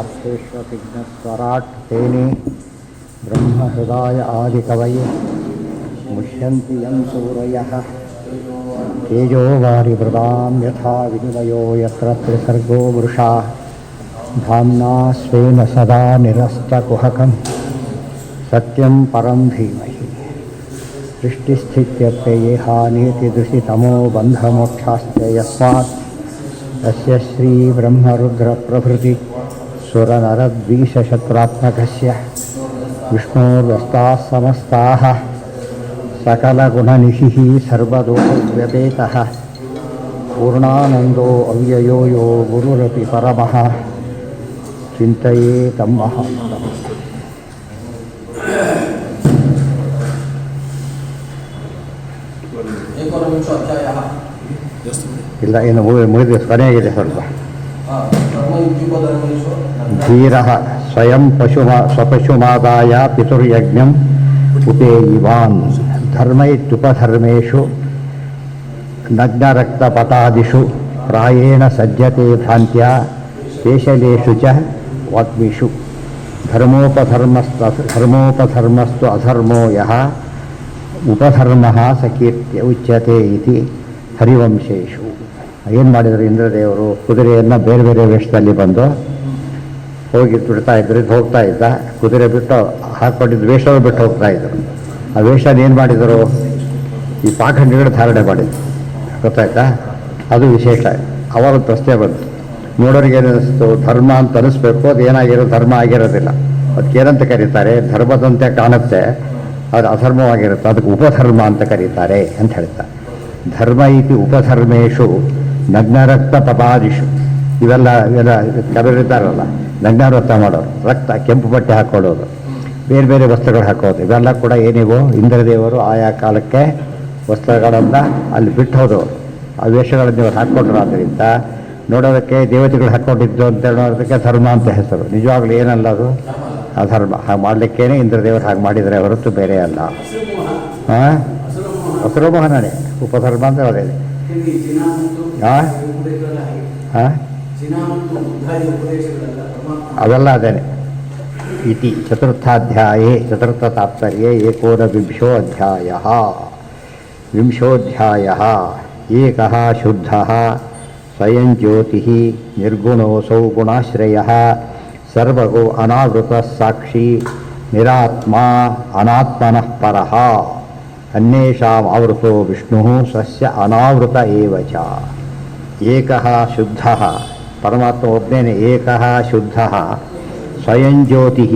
वार्तेष्वतिघ्नस्वराट् तेने ब्रह्महृदाय आदिकवये मुह्यन्ति यं सूरयः तेजो वारिवृदां यथा विनिमयो यत्र त्रिसर्गो वृषा धाम्ना स्वेन सदा निरस्तकुहकं सत्यं परं धीमहि सृष्टिस्थित्यप्ययेहानीतिदुषितमो बन्धमोक्षाश्च यस्मात् तस्य श्रीब्रह्मरुद्रप्रभृति सुरनरद्वीषशत्रात्मकस्य विष्णोर्व्यस्ताः समस्ताः सकलगुणनिधिः सर्वदोषव्यपेतः पूर्णानन्दो अव्ययो यो गुरुरपि परमः चिन्तयेतं महान्तम् ಇಲ್ಲ ಇನ್ನು ಮುಗಿದ ಕೊನೆಯಾಗಿದೆ ಸ್ವಲ್ಪ ಧೀರಃ ಸ್ವಯಂ ಸ್ವಪಶುಮಾದಾಯ ಪಿತುರ್ಯಜ್ಞಂ ಉಪೇಯಿವಾನ್ ಧರ್ಮೈತ್ಯುಪಧರ್ಮೇಷು ನಗ್ನರಕ್ತಪಟಾದಿಷು ಪ್ರಾಯೇಣ ಸಜ್ಜತೆ ಭ್ರಾಂತ್ಯ ಕೇಶಲೇಷು ಚ ವಾಗ್ಮಿಷು ಧರ್ಮೋಪಧರ್ಮಸ್ತು ಅಧರ್ಮೋ ಯಃ ಉಪಧರ್ಮಃ ಸ ಕೀರ್ತ್ಯ ಉಚ್ಯತೆ ಇತಿ ಹರಿವಂಶೇಶು. ಏನು ಮಾಡಿದರು ಇಂದ್ರದೇವರು? ಕುದುರೆಯನ್ನು ಬೇರೆ ಬೇರೆ ವೇಷದಲ್ಲಿ ಬಂದು ಹೋಗಿ ಬಿಡ್ತಾ ಇದ್ರು. ಇದು ಹೋಗ್ತಾ ಇದ್ದ ಕುದುರೆ ಬಿಟ್ಟು ಹಾಕ್ಕೊಂಡಿದ್ದು ವೇಷವನ್ನು ಬಿಟ್ಟು ಹೋಗ್ತಾ ಇದ್ರು. ಆ ವೇಷನ ಏನು ಮಾಡಿದರು? ಈ ಪಾಖಂಡಿಗಳು ಧಾರಣೆ ಮಾಡಿದ್ರು. ಗೊತ್ತಾಯ್ತಾ? ಅದು ವಿಶೇಷ. ಅವರ ಪ್ರಶ್ನೆ ಬಂತು. ನೋಡೋರಿಗೆ ಏನಿಸ್ತು? ಧರ್ಮ ಅಂತ ಅನಿಸ್ಬೇಕು. ಅದು ಏನಾಗಿರೋ ಧರ್ಮ ಆಗಿರೋದಿಲ್ಲ. ಅದಕ್ಕೇನಂತ ಕರೀತಾರೆ? ಧರ್ಮದಂತೆ ಕಾಣುತ್ತೆ, ಅದು ಅಧರ್ಮವಾಗಿರುತ್ತೆ. ಅದಕ್ಕೆ ಉಪಧರ್ಮ ಅಂತ ಕರೀತಾರೆ ಅಂತ ಹೇಳ್ತಾರೆ. ಧರ್ಮ ಇತಿ ಉಪಧರ್ಮೇಶು ನಗ್ನರಕ್ತ ಪಪಾದಿಷು. ಇವೆಲ್ಲ ಕೆಲವರಿದ್ದಾರಲ್ಲ, ನಗ್ನವ್ರತ ಮಾಡೋರು, ರಕ್ತ ಕೆಂಪು ಬಟ್ಟೆ ಹಾಕ್ಕೊಳ್ಳೋದು, ಬೇರೆ ಬೇರೆ ವಸ್ತ್ರಗಳು ಹಾಕೋದು, ಇವೆಲ್ಲ ಕೂಡ ಏನಿವು? ಇಂದ್ರದೇವರು ಆಯಾ ಕಾಲಕ್ಕೆ ವಸ್ತ್ರಗಳನ್ನು ಅಲ್ಲಿ ಬಿಟ್ಟು ಹೋದವರು. ಆ ವೇಷಗಳನ್ನು ಇವರು ಹಾಕ್ಕೊಂಡ್ರು. ಆದ್ದರಿಂದ ನೋಡೋದಕ್ಕೆ ದೇವತೆಗಳು ಹಾಕ್ಕೊಂಡಿದ್ದು ಅಂತ ಹೇಳೋದಕ್ಕೆ ಧರ್ಮ ಅಂತ ಹೆಸರು. ನಿಜವಾಗ್ಲೂ ಏನಲ್ಲ, ಅದು ಅಧರ್ಮ. ಹಾಗೆ ಮಾಡಲಿಕ್ಕೇನೆ ಇಂದ್ರದೇವರು ಹಾಗೆ ಮಾಡಿದರೆ ಹೊರತು ಬೇರೆ ಅಲ್ಲ. ಹಾಂ, ಹಸುರಮೋಹನೇ ಉಪಧರ್ಮ ಅಂತ ಅದೇ. ಹಾಂ ಹಾಂ ಅವೆಲ್ಲ ಅದೇನೆ. ಇತಿ ಚತುರ್ಥಾಧ್ಯಾಯೇ ಚತುರ್ಥ ತಾತ್ಪರ್ಯೇ ಏಕೋನವಿಂಶೋಧ್ಯಾಯಃ. ವಿಂಶೋಧ್ಯಾಯಃ ಏಕಃ ಶುದ್ಧಃ ಸ್ವಯಂ ಜ್ಯೋತಿಃ ನಿರ್ಗುಣೋऽಸೌ ಗುಣಾಶ್ರಯಃ ಸರ್ವಗೋ ಅನಾವೃತಃ ಸಾಕ್ಷಿ ನಿರಾತ್ಮ ಅನಾತ್ಮನಃ ಪರಃ ಅನ್ಯೇಷಾಂ ಆವೃತೋ ವಿಷ್ಣುಃ ಸ್ವಸ್ಯ ಅನಾವೃತ ಏವ ಚ. ಏಕಃ ಶುದ್ಧಃ, ಪರಮಾತ್ಮ ಒಬ್ಬನೇ. ಏಕಃ ಶುದ್ಧಃ ಸ್ವಯಂ ಜ್ಯೋತಿಃ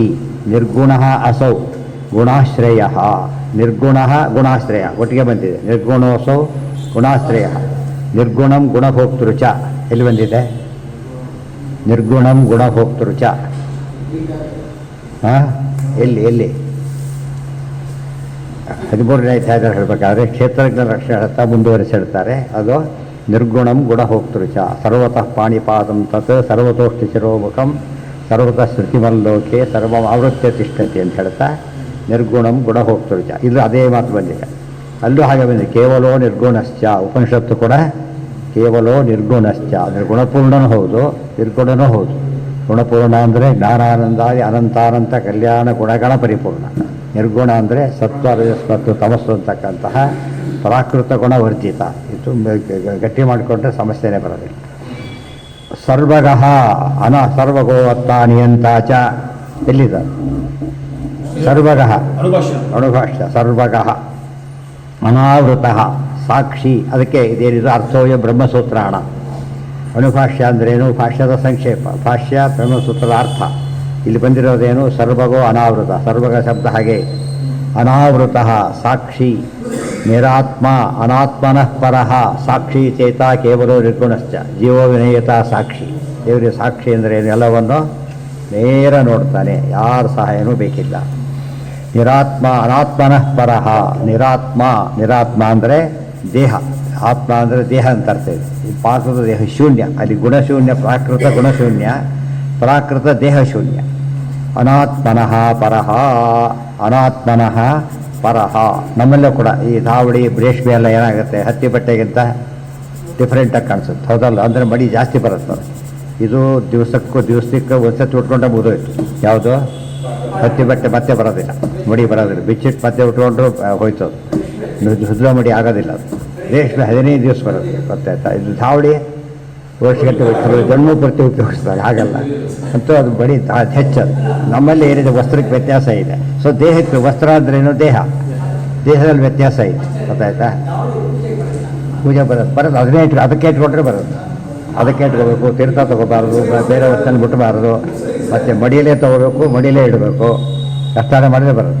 ನಿರ್ಗುಣಃ ಅಸೌ ಗುಣಾಶ್ರಯಃ. ನಿರ್ಗುಣಃ ಗುಣಾಶ್ರಯ ಒಟ್ಟಿಗೆ ಬಂದಿದೆ. ನಿರ್ಗುಣೋಸೌ ಗುಣಾಶ್ರಯ. ನಿರ್ಗುಣಂ ಗುಣಭೋಕ್ತೃ ಚ ಎಲ್ಲಿ ಬಂದಿದೆ? ನಿರ್ಗುಣಂ ಗುಣಭೋಕ್ತೃ ಚ. ಹಾಂ, ಎಲ್ಲಿ 13ನೇ ಅಧ್ಯಾಯದಲ್ಲಿ ಹೇಳಬೇಕಾದ್ರೆ ಕ್ಷೇತ್ರಜ್ಞ ಲಕ್ಷಣ ಹೇಳ್ತಾ ಮುಂದುವರಿಸಿ ಹೇಳ್ತಾರೆ. ಅದು ನಿರ್ಗುಣಂ ಗುಣಭೋಕ್ತೃ ಚ ಸರ್ವತಃ ಪಾಣಿಪಾದಂ ತತ್ ಸರ್ವತೋಷ್ಟಿಚಿರೋಮುಖಂ ಸರ್ವತಃ ಶ್ರುತಿಮಲ್ಲೋಕೆ ಸರ್ವಂ ಆವೃತ್ಯ ತಿಷ್ಠತಿ ಅಂತ ಹೇಳ್ತಾ ನಿರ್ಗುಣಂ ಗುಣಭೋಕ್ತೃ ಚ. ಇದು ಅದೇ ಮಾತು ಬಂದಿದೆ. ಅಲ್ಲೂ ಹಾಗೆ ಬಂದಿದೆ. ಕೇವಲೋ ನಿರ್ಗುಣಶ್ಚ. ಉಪನಿಷತ್ತು ಕೂಡ ಕೇವಲೋ ನಿರ್ಗುಣಶ್ಚ ಅಂದರೆ ಗುಣಪೂರ್ಣನೂ ಹೌದು, ನಿರ್ಗುಣನೂ ಹೌದು. ಗುಣಪೂರ್ಣ ಅಂದರೆ ಜ್ಞಾನಾನಂದಾದಿ ಅನಂತಾನಂತ ಕಲ್ಯಾಣ ಗುಣಗಣ ಪರಿಪೂರ್ಣ. ನಿರ್ಗುಣ ಅಂದರೆ ಸತ್ವ ರಜಸ್ ಮತ್ತು ತಮಸ್ಸು ಅಂತಕ್ಕಂತಹ ಪ್ರಾಕೃತ ಗುಣವರ್ಜಿತ. ಇದು ಗಟ್ಟಿ ಮಾಡಿಕೊಂಡ್ರೆ ಸಮಸ್ಯೆನೇ ಬರೋದಿಲ್ಲ. ಸರ್ವಗಃ ಸರ್ವಗೋ ಅತ್ತ ನಿಯಂತ ಚ ಎಲ್ಲಿದೆ? ಸರ್ವಗಃ ಅಣುಭಾಷ್ಯ. ಸರ್ವಗಃ ಅನಾವೃತಃ ಸಾಕ್ಷಿ. ಅದಕ್ಕೆ ಇದೇನಿದು ಅರ್ಥೋಯ ಬ್ರಹ್ಮಸೂತ್ರಾಣ. ಅಣುಭಾಷ್ಯ ಅಂದ್ರೇನು? ಭಾಷ್ಯದ ಸಂಕ್ಷೇಪ. ಭಾಷ್ಯ ಬ್ರಹ್ಮಸೂತ್ರದ ಅರ್ಥ. ಇಲ್ಲಿ ಬಂದಿರೋದೇನು? ಸರ್ವಗೋ ಅನಾವೃತ. ಸರ್ವಗ ಶಬ್ದ ಹಾಗೆ. ಅನಾವೃತಃ ಸಾಕ್ಷಿ ನಿರಾತ್ಮ ಅನಾತ್ಮನಃ ಪರಃ ಸಾಕ್ಷಿ ಚೇತ ಕೇವಲೋ ನಿರ್ಗುಣಶ್ಚ ಜೀವೋ ವಿನಯತ ಸಾಕ್ಷಿ. ದೇವರಿಗೆ ಸಾಕ್ಷಿ ಅಂದರೆ ಏನು? ಎಲ್ಲವನ್ನು ನೇರ ನೋಡ್ತಾನೆ, ಯಾರ ಸಹಾಯನೂ ಬೇಕಿಲ್ಲ. ನಿರಾತ್ಮ ಅನಾತ್ಮನಃ ಪರಃ. ನಿರಾತ್ಮ ಅಂದರೆ ದೇಹ. ಆತ್ಮ ಅಂದರೆ ದೇಹ ಅಂತ ಅರ್ಥ ಇದೆ. ಈ ಪಾತ್ರದ ದೇಹ ಶೂನ್ಯ. ಅಲ್ಲಿ ಗುಣಶೂನ್ಯ, ಪ್ರಾಕೃತ ಗುಣಶೂನ್ಯ, ಪ್ರಾಕೃತ ದೇಹ ಶೂನ್ಯ. ಅನಾತ್ಮನಃ ಪರಃ. ಅನಾತ್ಮನಃ ಪರಹ. ನಮ್ಮೆಲ್ಲ ಕೂಡ ಈ ಧಾವಡಿ ರೇಷ್ಮೆ ಎಲ್ಲ ಏನಾಗುತ್ತೆ, ಹತ್ತಿ ಬಟ್ಟೆಗಿಂತ ಡಿಫ್ರೆಂಟಾಗಿ ಕಾಣಿಸುತ್ತೆ, ಹೌದಲ್ಲ? ಅಂದರೆ ಮಡಿ ಜಾಸ್ತಿ ಬರುತ್ತೆ. ಇದು ದಿವಸಕ್ಕೆ ಒಂದ್ಸತಿ ಉಟ್ಕೊಂಡ್ರೆ ಮುಗಿದೋಯ್ತು. ಯಾವುದು ಹತ್ತಿ ಬಟ್ಟೆ ಮತ್ತೆ ಬರೋದಿಲ್ಲ, ಮಡಿ ಬರೋದಿಲ್ಲ. ಬಿಚ್ಚಿಟ್ಟು ಮತ್ತೆ ಉಟ್ಕೊಂಡ್ರು ಹೋಯ್ತು, ಅದು ಹುದ್ಲ ಮಡಿ ಆಗೋದಿಲ್ಲ. ಅದು ರೇಷ್ಮೆ 15 ದಿವಸ ಬರೋದು, ಗೊತ್ತಾಯ್ತಾ. ಇದು ಧಾವಳಿ ವರ್ಷಗಟ್ಟೆ ಜನ್ಮ ಪೂರ್ತಿ ಉಪಯೋಗಿಸ್ತಾರೆ, ಹಾಗಲ್ಲ. ಅಂತೂ ಅದು ಬಡಿ ಹೆಚ್ಚದು. ನಮ್ಮಲ್ಲಿ ಏನಿದೆ ವಸ್ತ್ರಕ್ಕೆ ವ್ಯತ್ಯಾಸ ಇದೆ. ಸೊ ದೇಹಕ್ಕೆ ವಸ್ತ್ರ ಅಂದ್ರೇನು, ದೇಹದಲ್ಲಿ ವ್ಯತ್ಯಾಸ ಇದೆ, ಗೊತ್ತಾಯ್ತಾ. ಪೂಜೆ ಬರೋದು ಅದಕ್ಕೆ ಇಟ್ಕೊಂಡ್ರೆ ಬರೋದು. ಅದಕ್ಕೆ ಇಟ್ಕೋಬೇಕು, ತೀರ್ಥ ತೊಗೋಬಾರ್ದು, ಬೇರೆ ವಸ್ತುನ ಮುಟ್ಟಬಾರ್ದು, ಮತ್ತು ಮಡಿಯಲ್ಲೇ ತೊಗೋಬೇಕು, ಮಡಿಯಲ್ಲೇ ಇಡಬೇಕು. ಕಷ್ಟಾನ ಮಾಡಿದ್ರೆ ಬರೋದು.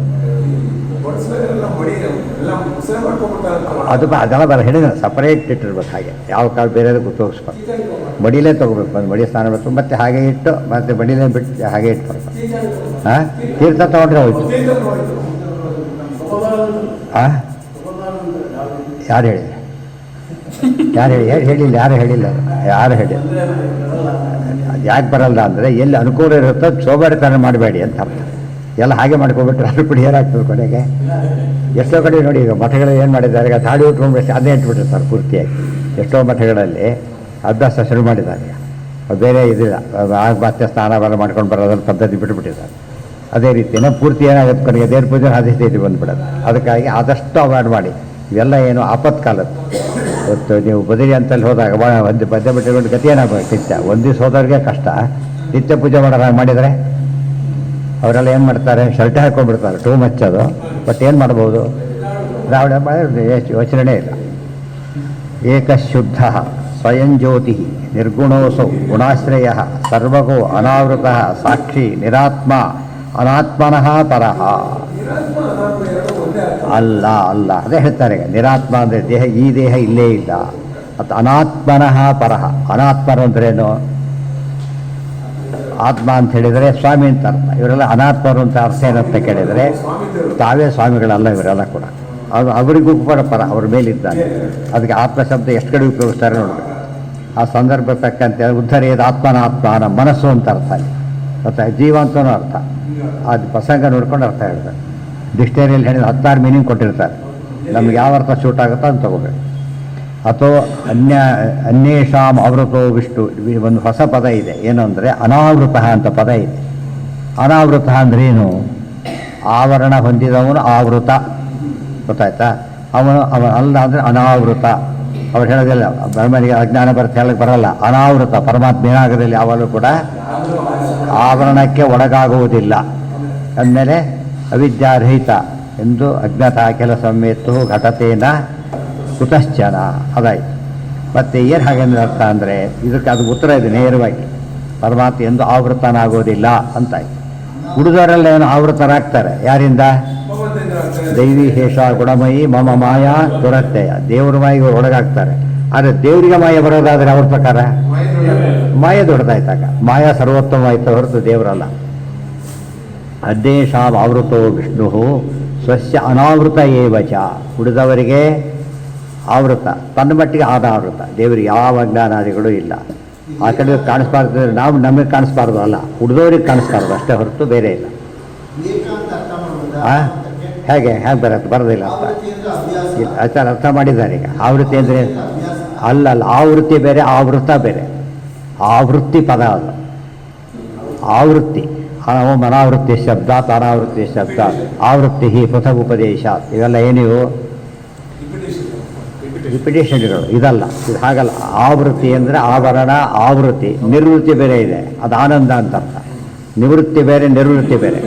ಅದೆಲ್ಲ ಹೇಳಿದ್ರೆ ಸಪ್ರೇಟ್ ಇಟ್ಟಿರ್ಬೇಕು. ಹಾಗೆ ಯಾವ ಕಾಲ ಬೇರೆ ಉಪಯೋಗಿಸ್ಬಾರ್ದು. ಮಡಿಲೇ ತೊಗೋಬೇಕು, ಒಂದು ಮಡಿ ಸ್ನಾನ ಬೇಕು, ಮತ್ತು ಹಾಗೆ ಇಟ್ಟು ಮತ್ತೆ ಮಡಿಲೇ ಬಿಟ್ಟು ಹಾಗೆ ಇಟ್ಬಾರ್ದು. ಹಾಂ, ತೀರ್ಥ ತೊಗೊಂಡ್ರೆ ಹೋಯ್ತು. ಹಾಂ, ಯಾರು ಹೇಳಿಲ್ಲ, ಯಾರು ಹೇಳಿಲ್ಲ. ಅದು ಯಾಕೆ ಬರಲ್ಲ ಅಂದರೆ, ಎಲ್ಲಿ ಅನುಕೂಲ ಇರುತ್ತೋ ಸೋಮಾರಿತನ ಮಾಡಬೇಡಿ ಅಂತ ಅರ್ಥ. ಎಲ್ಲ ಹಾಗೆ ಮಾಡ್ಕೊಬಿಟ್ರೆ ಅದ್ರ ಪುಡಿ ಏನಾಗ್ತದೆ ಕೊನೆಗೆ. ಎಷ್ಟೋ ಕಡೆ ನೋಡಿ, ಈಗ ಮಠಗಳು ಏನು ಮಾಡಿದ್ದಾರೆ, ಈಗ ತಾಡಿ ಉಟ್ಕೊಂಡು ಅದೇ ಇಟ್ಬಿಟ್ಟಿರ್ತಾರೆ ಪೂರ್ತಿಯಾಗಿ. ಎಷ್ಟೋ ಮಠಗಳಲ್ಲಿ ಅಭ್ಯಾಸ ಶುರು ಮಾಡಿದ್ದಾರೆ. ಬೇರೆ ಇದಿಲ್ಲ, ಮತ್ತೆ ಸ್ನಾನ ಮಾಡ್ಕೊಂಡು ಬರೋದ್ರ ಪದ್ಧತಿ ಬಿಟ್ಟುಬಿಟ್ಟಿದ್ದಾರೆ. ಅದೇ ರೀತಿಯೇ ಪೂರ್ತಿ ಏನಾಗುತ್ತೆ ಕೊನೆಗೆ ದೇವ್ರ ಪೂಜೆ ಅದೇ ಸ್ಥಿತಿ ಬಂದುಬಿಡೋದು. ಅದಕ್ಕಾಗಿ ಆದಷ್ಟು ಅವಾಯ್ಡ್ ಮಾಡಿ. ಇವೆಲ್ಲ ಏನು ಆಪತ್ಕಾಲದ್ದು. ಇವತ್ತು ನೀವು ಬದರಿ ಅಂತಲ್ಲಿ ಹೋದಾಗ ಒಂದು ಪದ್ಯ ಬಿಟ್ಟುಕೊಂಡು ಗತಿ ಏನಾಗಬೇಕು. ನಿತ್ಯ ಒಂದು ದಿವಸ ಹೋದವ್ರಿಗೆ ಕಷ್ಟ. ನಿತ್ಯ ಪೂಜೆ ಮಾಡಿದರೆ ಅವರೆಲ್ಲ ಏನು ಮಾಡ್ತಾರೆ, ಶರ್ಟೆ ಹಾಕ್ಕೊಂಡ್ಬಿಡ್ತಾರೆ, ಟೂ ಮಚ್ ಅದು. ಬಟ್ ಏನು ಮಾಡ್ಬೋದು, ದ್ರಾವಿಡ ಮಾಡಿದ್ರೆ ಯೋಚನೆ ಇಲ್ಲ. ಏಕಶುದ್ಧ ಸ್ವಯಂ ಜ್ಯೋತಿ ನಿರ್ಗುಣೋಸೌ ಗುಣಾಶ್ರಯ ಸರ್ವಗೋ ಅನಾವೃತ ಸಾಕ್ಷಿ ನಿರಾತ್ಮ ಅನಾತ್ಮನಃ ಪರಃ. ಅಲ್ಲ ಅದೇ ಹೇಳ್ತಾರೆ. ನಿರಾತ್ಮ ಅಂದರೆ ದೇಹ, ಈ ದೇಹ ಇಲ್ಲೇ ಇಲ್ಲ. ಮತ್ತು ಅನಾತ್ಮನಃ ಪರಃ. ಅನಾತ್ಮರು ಅಂದ್ರೇನು, ಆತ್ಮ ಅಂತ ಹೇಳಿದರೆ ಸ್ವಾಮಿ ಅಂತ ಅರ್ಥ. ಇವರೆಲ್ಲ ಅನಾತ್ಮರು ಅಂತ ಅರ್ಥ ಏನಂತ ಕೇಳಿದರೆ, ತಾವೇ ಸ್ವಾಮಿಗಳಲ್ಲ ಇವರೆಲ್ಲ ಕೂಡ. ಅದು ಅವರಿಗೂ ಕೂಡ ಪರ, ಅವ್ರ ಮೇಲಿದ್ದಾನೆ. ಅದಕ್ಕೆ ಆತ್ಮ ಶಬ್ದ ಎಷ್ಟು ಕಡೆ ಉಪಯೋಗಿಸ್ತಾರೆ ನೋಡಬೇಕು. ಆ ಸಂದರ್ಭ ತಕ್ಕಂತೆ ಉದ್ಧರೇದ ಆತ್ಮನಾತ್ಮಾನ ಮನಸ್ಸು ಅಂತ ಅರ್ಥ, ಮತ್ತು ಜೀವ ಅಂತನೂ ಅರ್ಥ. ಅದು ಪ್ರಸಂಗ ನೋಡ್ಕೊಂಡು ಅರ್ಥ ಹೇಳ್ತಾರೆ. ಡಿಕ್ಷನರಿಯಲ್ಲಿ ಹೇಳಿದ 16 ಮೀನಿಂಗ್ ಕೊಟ್ಟಿರ್ತಾರೆ. ನಮ್ಗೆ ಯಾವ ಅರ್ಥ ಶೂಟ್ ಆಗುತ್ತೋ ಅಂತ ತಗೋಬೇಕು. ಅಥವಾ ಅನ್ಯೇಷಾಂ ಆವೃತೋ ವಿಷ್ಣು, ಒಂದು ಹೊಸ ಪದ ಇದೆ. ಏನು ಅಂದರೆ ಅನಾವೃತ ಅಂತ ಪದ ಇದೆ. ಅನಾವೃತ ಅಂದ್ರೇನು, ಆವರಣ ಹೊಂದಿದವನು ಆವೃತ, ಗೊತ್ತಾಯ್ತಾ. ಅವನು ಅಲ್ಲ ಅಂದರೆ ಅನಾವೃತ. ಅವ್ರು ಹೇಳೋದಿಲ್ಲ, ಬ್ರಹ್ಮನಿಗೆ ಅಜ್ಞಾನ ಬರುತ್ತೆ ಹೇಳಕ್ಕೆ ಬರಲ್ಲ. ಅನಾವೃತ ಪರಮಾತ್ಮ ಏನಾಗೋದಿಲ್ಲ, ಯಾವಾಗಲೂ ಕೂಡ ಆವರಣಕ್ಕೆ ಒಳಗಾಗುವುದಿಲ್ಲ. ಅಂದಮೇಲೆ ಅವಿದ್ಯಾರಹಿತ ಎಂದು ಅಜ್ಞಾತ ಕೆಲಸ ಮೇತ್ತು ಘಟತೇನ ಕುತಶ್ಚನ, ಅದಾಯಿತು. ಮತ್ತು ಏನು ಹಾಗೆಂದ್ರೆ ಅರ್ಥ ಅಂದರೆ, ಇದಕ್ಕೆ ಅದು ಉತ್ತರ ಇದೆ ನೇರವಾಗಿ. ಪರಮಾತ್ಮ ಎಂದು ಆವೃತನಾಗೋದಿಲ್ಲ ಅಂತಾಯ್ತು. ಉಳಿದವರೆಲ್ಲ ಏನು ಆವೃತರಾಗ್ತಾರೆ, ಯಾರಿಂದ? ದೈವಿ ಹೇಷ ಗುಣಮಯಿ ಮಮ ಮಾಯಾ ದುರತ್ಯಯ, ದೇವ್ರ ಮಾಯಿಗೆ ಒಳಗಾಗ್ತಾರೆ. ಆದರೆ ದೇವರಿಗೆ ಮಾಯ ಬರೋದಾದರೆ ಅವ್ರ ಪ್ರಕಾರ ಮಾಯ ದೊಡ್ಡದಾಯ್ತಾಗ. ಮಾಯಾ ಸರ್ವೋತ್ತಮವಾಯ್ತು ಹೊರತು ದೇವರಲ್ಲ. ಅದ್ದೇಶಾಂ ಆವೃತೋ ವಿಷ್ಣು ಸ್ವಸ್ಯ ಅನಾವೃತ ಏವಚ. ಉಳಿದವರಿಗೆ ಆವೃತ, ತನ್ನ ಮಟ್ಟಿಗೆ ಅನಾವೃತ. ದೇವರಿಗೆ ಯಾವ ಅಜ್ಞಾನಾದಿಗಳು ಇಲ್ಲ. ಆ ಕಡೆ ಕಾಣಿಸ್ಬಾರ್ದು, ನಾವು ನಮಗೆ ಕಾಣಿಸ್ಬಾರ್ದು ಅಲ್ಲ, ಉಳಿದವ್ರಿಗೆ ಕಾಣಿಸ್ಬಾರ್ದು ಅಷ್ಟೇ ಹೊರತು ಬೇರೆ ಇಲ್ಲ. ಹೇಗೆ ಬರೋದಿಲ್ಲ ಅಂತ ಇಲ್ಲ ಆಚಾರ ಅರ್ಥ ಮಾಡಿದ್ದಾರೆ. ಈಗ ಆವೃತ್ತಿ ಅಂದರೆ ಅಲ್ಲ, ಆವೃತ್ತಿ ಬೇರೆ, ಆವೃತ ಬೇರೆ. ಆವೃತ್ತಿ ಪದ ಅದು. ಆವೃತ್ತಿ ಅನಾವೃತ್ತಿ ಶಬ್ದ, ಅನಾವೃತ್ತಿ ಶಬ್ದ, ಆವೃತ್ತಿ ಪೃಥಕ್ ಉಪದೇಶ, ಇವೆಲ್ಲ ಏನಿವು ರಿಪಿಟೇಷನ್ಗಳು. ಇದಲ್ಲ, ಇದು ಹಾಗಲ್ಲ. ಆವೃತ್ತಿ ಅಂದರೆ ಆವರಣ, ಆವೃತ್ತಿ. ನಿರ್ವೃತ್ತಿ ಬೇರೆ ಇದೆ, ಅದು ಆನಂದ ಅಂತ ಅರ್ಥ. ನಿವೃತ್ತಿ ಬೇರೆ, ನಿರ್ವೃತ್ತಿ ಬೇರೆ,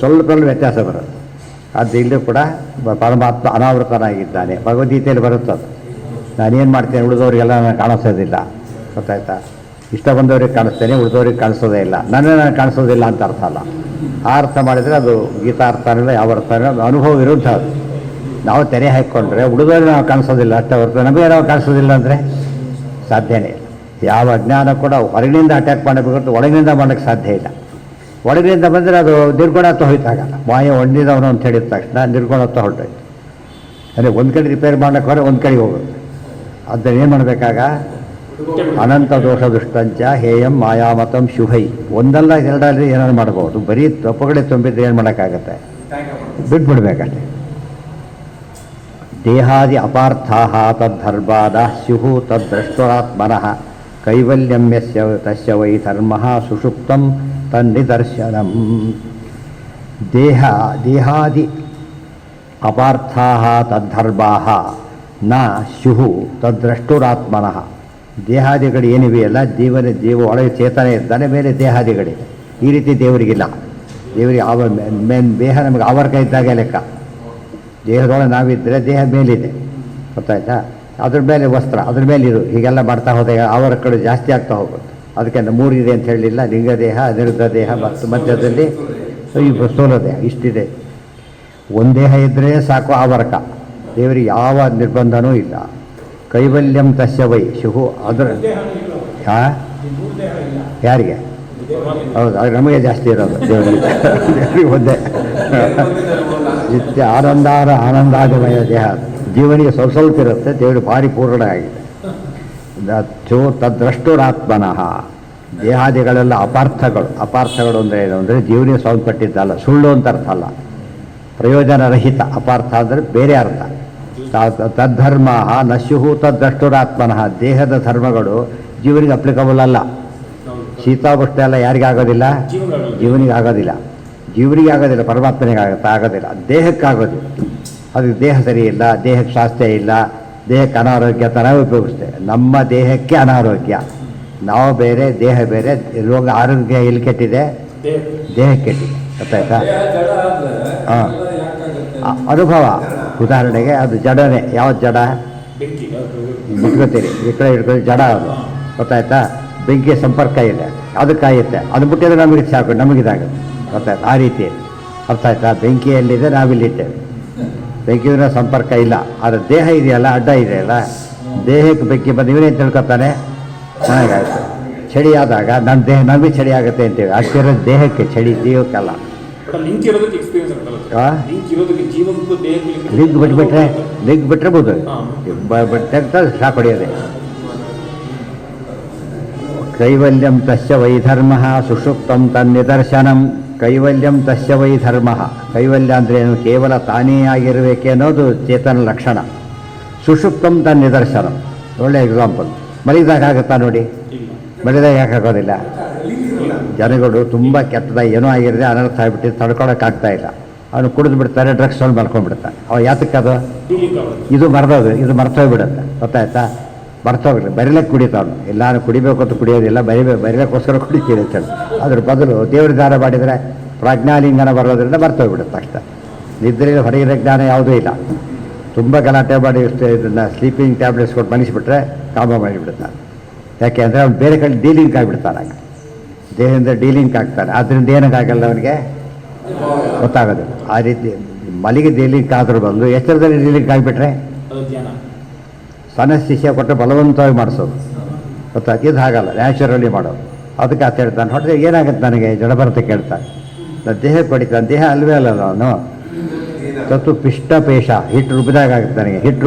ಸ್ವಲ್ಪ ವ್ಯತ್ಯಾಸ ಬರುತ್ತೆ. ಅದು ಇಲ್ಲೂ ಕೂಡ ಪರಮಾತ್ಮ ಅನಾವೃತನಾಗಿದ್ದಾನೆ. ಭಗವದ್ಗೀತೆಯಲ್ಲಿ ಬರುತ್ತದು. ನಾನೇನು ಮಾಡ್ತೇನೆ, ಉಳಿದವರಿಗೆಲ್ಲ ನಾನು ಕಾಣಿಸೋದಿಲ್ಲ, ಗೊತ್ತಾಯ್ತಾ. ಇಷ್ಟ ಬಂದವ್ರಿಗೆ ಕಾಣಿಸ್ತೇನೆ, ಉಳಿದವ್ರಿಗೆ ಕಾಣಿಸೋದೇ ಇಲ್ಲ. ನಾನು ಕಾಣಿಸೋದಿಲ್ಲ ಅಂತ ಅರ್ಥ ಅಲ್ಲ. ಆ ಅರ್ಥ ಮಾಡಿದರೆ ಅದು ಗೀತಾರ್ಥನಿಲ್ಲ, ಯಾವ ಅರ್ಥನೂ ಅನುಭವ ವಿರುದ್ಧ. ಅದು ನಾವು ತೆರೆ ಹಾಕ್ಕೊಂಡ್ರೆ ಉಳಿದವ್ರಿಗೆ ನಾವು ಕಾಣಿಸೋದಿಲ್ಲ ಅಷ್ಟೇ ಹೊರತು ನಮಗೆ ನಾವು ಕಾಣಿಸೋದಿಲ್ಲ ಅಂದರೆ ಸಾಧ್ಯನೇ ಇಲ್ಲ. ಯಾವ ಅಜ್ಞಾನ ಕೂಡ ಹೊರಗಿನಿಂದ ಅಟ್ಯಾಕ್ ಮಾಡಬೇಕು, ಒಳಗಿನಿಂದ ಮಾಡೋಕ್ಕೆ ಸಾಧ್ಯ ಇಲ್ಲ. ಒಳಗಿನಿಂದ ಬಂದರೆ ಅದು ನಿರ್ಗುಣತ್ವ ಹೋಯ್ತಾಗಲ್ಲ. ಮಾಯ ಹೊಂದಿದವನು ಅಂತ ಹೇಳಿದ ತಕ್ಷಣ ನಿರ್ಗುಣತ್ವ ಹೊರಟೋಯ್ತು. ಅಂದರೆ ಒಂದು ಕಡೆ ರಿಪೇರ್ ಮಾಡೋಕ್ಕೆ ಹೊರ ಒಂದು ಕಡೆಗೆ ಹೋಗುತ್ತೆ. ಅದನ್ನು ಏನು ಮಾಡಬೇಕಾಗ, ಅನಂತ ದೋಷ ದುಷ್ಟಂಚ ಹೇಯಂ ಮಾಯಾಮತಂ ಶುಭೈ. ಒಂದಲ್ಲ ಎರಡಲ್ಲಿ ಏನಾದ್ರು ಮಾಡ್ಬೋದು. ಬರೀ ತಪ್ಪುಗಳೇ ತುಂಬಿದ್ರೆ ಏನು ಮಾಡೋಕ್ಕಾಗತ್ತೆ, ಬಿಟ್ಬಿಡ್ಬೇಕಷ್ಟೆ. ದೇಹಾದಿ ಅಪಾರ್ಥಾ ತದ್ಧರ್ಮಾದ ಸ್ಯುಹು ತದ್ದೃಷ್ಟಾತ್ಮನಃ ಕೈವಲ್ಯಂ ಯಸ್ಯ ತಸ್ಯ ವೈ ಧರ್ಮಃ ಸುಷುಪ್ತಂ ತನ್ನಿದರ್ಶನಂ. ದೇಹಾದಿ ಅಪಾರ್ಥಾಃ ತದ್ಧರ್ಮಾಃ ನ ಸ್ಯುಃ ತದ್ದ್ರಷ್ಟುರಾತ್ಮನಃ. ದೇಹಾದಿಗಳು ಏನಿವೆಯಲ್ಲ, ಜೀವ ಒಳಗೆ ಚೇತನ ಇದ್ದಾನೆ, ಮೇಲೆ ದೇಹಾದಿಗಳಿದೆ. ಈ ರೀತಿ ದೇವರಿಗಿಲ್ಲ. ದೇವರಿಗೆ ದೇಹ ನಮಗೆ ಆವರ್ಕ ಇದ್ದಾಗೆ ಲೆಕ್ಕ. ದೇಹದೊಳಗೆ ನಾವಿದ್ದರೆ ದೇಹ ಮೇಲಿದೆ, ಗೊತ್ತಾಯ್ತಾ? ಅದ್ರ ಮೇಲೆ ವಸ್ತ್ರ, ಅದ್ರ ಮೇಲೆ ಇದು, ಹೀಗೆಲ್ಲ ಮಾಡ್ತಾ ಹೋದಾಗ ಆವರ್ಕಗಳು ಜಾಸ್ತಿ ಆಗ್ತಾ ಹೋಗುತ್ತೆ. ಅದಕ್ಕೆ 3 ಇದೆ ಅಂತ ಹೇಳಲಿಲ್ಲ. ಲಿಂಗದೇಹ, ಅನಿರುದ್ಧ ದೇಹ ಮತ್ತು ಮಧ್ಯದಲ್ಲಿ ಈ ಸ್ಥೂಲ ದೇಹ ಇಷ್ಟಿದೆ. ಒಂದು ದೇಹ ಇದ್ದರೆ ಸಾಕು ಆವರ್ಕ. ದೇವರಿಗೆ ಯಾವ ನಿರ್ಬಂಧನೂ ಇಲ್ಲ. ಕೈವಲ್ಯಂ ತಸ್ಯ ವೈ ಶುಹು. ಅದರ ಯಾರಿಗೆ? ಹೌದು, ಅದು ನಮಗೆ ಜಾಸ್ತಿ ಇರೋದು. ದೇವರಿಗೆ ಒಂದೇ ನಿತ್ಯ ಆನಂದಾದಿಮಯ ದೇಹ. ಜೀವನಿಗೆ ಸ್ವಲ್ಪ ಇರುತ್ತೆ, ದೇವರು ಭಾರಿ ಪೂರ್ಣ ಆಗಿದೆ. ತದ್ದ್ರಷ್ಟುರಾತ್ಮನಃ. ದೇಹಾದಿಗಳೆಲ್ಲ ಅಪಾರ್ಥಗಳು ಅಂದರೆ ಏನು ಅಂದರೆ ಜೀವನಿಗೆ ಸಂಬಂಧಪಟ್ಟಿದ್ದಲ್ಲ, ಸುಳ್ಳು ಅಂತ ಅರ್ಥ ಅಲ್ಲ, ಪ್ರಯೋಜನರಹಿತ. ಅಪಾರ್ಥ ಅಂದರೆ ಬೇರೆ ಅರ್ಥ. ತದ್ಧರ್ಮ ನಶ್ಯುಹು ತದ್ದ್ರಷ್ಟುರಾತ್ಮನಃ. ದೇಹದ ಧರ್ಮಗಳು ಜೀವನಿಗೆ ಅಪ್ಲಿಕಬಲ್ ಅಲ್ಲ. ಶೀತಾವೃಷ್ಟಿ ಎಲ್ಲ ಯಾರಿಗಾಗೋದಿಲ್ಲ? ಜೀವನಿಗೆ ಆಗೋದಿಲ್ಲ. ಪರಮಾತ್ಮನಿಗೆ ಆಗೋದಿಲ್ಲ, ದೇಹಕ್ಕಾಗೋದಿಲ್ಲ. ಅದಕ್ಕೆ ದೇಹ ಸರಿ ಇಲ್ಲ, ದೇಹಕ್ಕೆ ಸ್ವಾಸ್ಥ್ಯ ಇಲ್ಲ, ದೇಹಕ್ಕೆ ಅನಾರೋಗ್ಯ ಅಂತ ನಾವು ಉಪಯೋಗಿಸ್ತೇವೆ. ನಮ್ಮ ದೇಹಕ್ಕೆ ಅನಾರೋಗ್ಯ, ನಾವು ಬೇರೆ, ದೇಹ ಬೇರೆ. ರೋಗ ಆರೋಗ್ಯ ಎಲ್ಲಿ ಕೆಟ್ಟಿದೆ? ದೇಹಕ್ಕೆ ಕೆಟ್ಟಿದೆ. ಗೊತ್ತಾಯ್ತಾ? ಹಾಂ, ಅನುಭವ. ಉದಾಹರಣೆಗೆ ಅದು ಜಡನೇ. ಯಾವ್ದು ಜಡ? ಇಟ್ಕೋತೀರಿ, ಈ ಕಡೆ ಹಿಡ್ಕೊಂಡು ಜಡ ಅದು, ಗೊತ್ತಾಯ್ತಾ? ಬೆಂಕಿಗೆ ಸಂಪರ್ಕ ಇದೆ, ಅದು ಕಾಯುತ್ತೆ. ಅದು ಬಿಟ್ಟಿದ್ರೆ ನಮಗೆ ಸಾಕು, ನಮಗಿದಾಗುತ್ತೆ. ಗೊತ್ತಾಯ್ತು? ಆ ರೀತಿ ಅರ್ಥ ಆಯ್ತಾ? ಬೆಂಕಿಯಲ್ಲಿದೆ, ನಾವಿಲ್ಲಿದ್ದೇವೆ. ಬೆಂಕಿಯ ಸಂಪರ್ಕ ಇಲ್ಲ. ಆದರೆ ದೇಹ ಇದೆಯಲ್ಲ, ಅಡ್ಡ ಇದೆಯಲ್ಲ, ದೇಹಕ್ಕೆ ಬೆಂಕಿ ಬಂದು ಇವನೇನು ತಿಳ್ಕೊತಾನೆ? ಚೆನ್ನಾಗಾಯ್ತು. ಚಳಿ ಆದಾಗ ನನ್ನ ದೇಹ ನಮಗೆ ಚಳಿ ಆಗುತ್ತೆ ಅಂತೇಳಿ. ಆಗ್ತಿರೋ ದೇಹಕ್ಕೆ ಚಳಿ, ದೇಹಕ್ಕಲ್ಲ. ಲಿಂಕ್ ಬಿಟ್ರೆ ಬೋದು ತೆಗ್ದು ಶಾಕ್ ಹೊಡೆಯೋದೆ. ಕೈವಲ್ಯಂ ತಸ್ಯ ವೈಧರ್ಮಃ ಸುಷುಪ್ತಂ ತನ್ನಿದರ್ಶನಂ. ಕೈವಲ್ಯಂ ತಸ್ಯ ವೈಧರ್ಮಃ. ಕೈವಲ್ಯ ಅಂದರೆ ಏನು? ಕೇವಲ ತಾನೇ ಆಗಿರಬೇಕೆ ಅನ್ನೋದು ಚೇತನ ಲಕ್ಷಣ. ಸುಷುಪ್ತಂ ತನ್ನಿದರ್ಶನಂ. ಒಳ್ಳೆ ಎಕ್ಸಾಂಪಲ್. ಮಲಗಿದಾಗ ಆಗುತ್ತಾ ನೋಡಿ? ಮಲಗಿದಾಗ ಯಾಕೆ ಆಗೋದಿಲ್ಲ? ಜನಗಳು ತುಂಬ ಕೆಟ್ಟದಾಗಿ ಏನೋ ಆಗಿರದೆ ಅನರ್ಥ ಆಗಿಬಿಟ್ಟು ತಡ್ಕೊಳಕ್ಕಾಗ್ತಾ ಇಲ್ಲ. ಅವನು ಕುಡಿದು ಬಿಡ್ತಾರೆ, ಡ್ರಗ್ಸ್ ಒಂದು ಮಾಡ್ಕೊಂಡ್ಬಿಡ್ತಾನೆ. ಅವ ಯಾತಕ್ಕದು? ಇದು ಮರ್ತೋಗ್ಬಿಡುತ್ತೆ. ಗೊತ್ತಾಯ್ತಾ? ಮರ್ತೋಗ್ಲಿ, ಬರೀಲಕ್ಕೆ ಕುಡಿತಾವನು. ಎಲ್ಲಾನು ಕುಡಿಬೇಕು ಅಂತ ಕುಡಿಯೋದಿಲ್ಲ, ಬರೀಲಕ್ಕೋಸ್ಕರ ಕುಡಿತೀರಿ ಅಂತೇಳಿ. ಅದ್ರ ಬದಲು ದೇವ್ರ ದಾನ ಮಾಡಿದರೆ ಪ್ರಜ್ಞಾಲಿಂಗನ ಬರೋದ್ರಿಂದ ಮರ್ತೋಗ್ಬಿಡುತ್ತೆ ಅಷ್ಟೇ. ನಿದ್ರೆಯಲ್ಲಿ ಹೊರಗಿನ ಜ್ಞಾನ ಯಾವುದೂ ಇಲ್ಲ. ತುಂಬ ಗಲಾಟೆ ಮಾಡಿ ಇದನ್ನು ಸ್ಲೀಪಿಂಗ್ ಟ್ಯಾಬ್ಲೆಟ್ಸ್ ಕೊಟ್ಟು ಮನಿಸ್ಬಿಟ್ರೆ ಕಾಮ ಮಾಡಿಬಿಡ್ತಾನೆ. ಯಾಕೆ ಅಂದರೆ ಅವ್ನು ಬೇರೆ ಕಡೆ ಡೀಲಿಂಕ್ ಆಗಿಬಿಡ್ತಾನೆ, ದೇಹದಿಂದ ಡೀಲಿಂಕ್ ಆಗ್ತಾನೆ. ಆದ್ದರಿಂದ ಏನಕ್ಕಾಗಲ್ಲ ಅವನಿಗೆ ಗೊತ್ತಾಗೋದಿಲ್ಲ. ಆ ರೀತಿ ಮಲಿಗೆ ಡೀಲಿಂಕ್ ಆದ್ರ ಬದಲು ಎಚ್ಚರದಲ್ಲಿ ಡೀಲಿಂಕ್ ಆಗಿಬಿಟ್ರೆ ಸಣ್ಣ ಶಿಷ್ಯ ಕೊಟ್ಟರೆ ಬಲವಂತವಾಗಿ ಮಾಡಿಸೋದು. ಗೊತ್ತಾಯ್ತು? ಇದು ಹಾಗಲ್ಲ, ನ್ಯಾಚುರಲಿ ಮಾಡೋದು. ಅದಕ್ಕೆ ಆತ ಹೇಳ್ತಾನೆ, ಹೊಟ್ಟೆ ಏನಾಗುತ್ತೆ ನನಗೆ ಜಡಭರತ ಕೇಳ್ತಾನೆ. ನಾನು ದೇಹಕ್ಕೆ ಹೊಡಿತಾನೆ. ದೇಹ ಅಲ್ವೇ ಅಲ್ಲ ಅವನು. ತತ್ತು ಪಿಷ್ಟ ಪೇಶ. ಹಿಟ್ಟು ರುಬ್ಬಿದಾಗ ಆಗುತ್ತೆ ನನಗೆ. ಹಿಟ್ಟು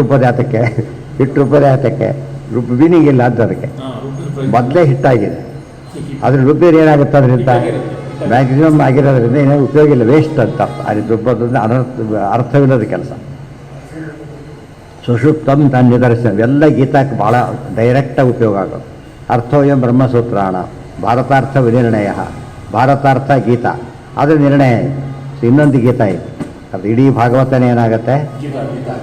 ರುಬ್ಬೋದೇ ಆತಕ್ಕೆ ಮೀನಿಂಗ್ ಇಲ್ಲ ಅಂತ. ಅದಕ್ಕೆ ಮೊದಲೇ ಹಿಟ್ಟಾಗಿದೆ. ಅದ್ರ ರುಬ್ಬಿದ್ರೆ ಏನಾಗುತ್ತೆ? ಅದರಿಂದ ಮ್ಯಾಕ್ಸಿಮಮ್ ಆಗಿರೋದ್ರಿಂದ ಏನೋ ಉಪಯೋಗ ಇಲ್ಲ, ವೇಸ್ಟ್ ಅಂತ. ಅದು ರುಬ್ಬೋದ್ರಿಂದ ಅರ್ಥವಿಲ್ಲದ ಕೆಲಸ. ಸುಷುಪ್ತಂ ತನ್ನ ನಿದರ್ಶನ. ಎಲ್ಲ ಗೀತಾಕ್ಕೆ ಭಾಳ ಡೈರೆಕ್ಟಾಗಿ ಉಪಯೋಗ ಆಗೋದು. ಅರ್ಥೋಯಂ ಬ್ರಹ್ಮಸೂತ್ರಾಣ ಭಾರತಾರ್ಥ ವಿನಿರ್ಣಯ. ಭಾರತಾರ್ಥ ಗೀತಾ, ಅದು ನಿರ್ಣಯ. ಇನ್ನೊಂದು ಗೀತಾ ಇದೆ, ಅದು ಇಡೀ ಭಾಗವತನೇ ಏನಾಗುತ್ತೆ?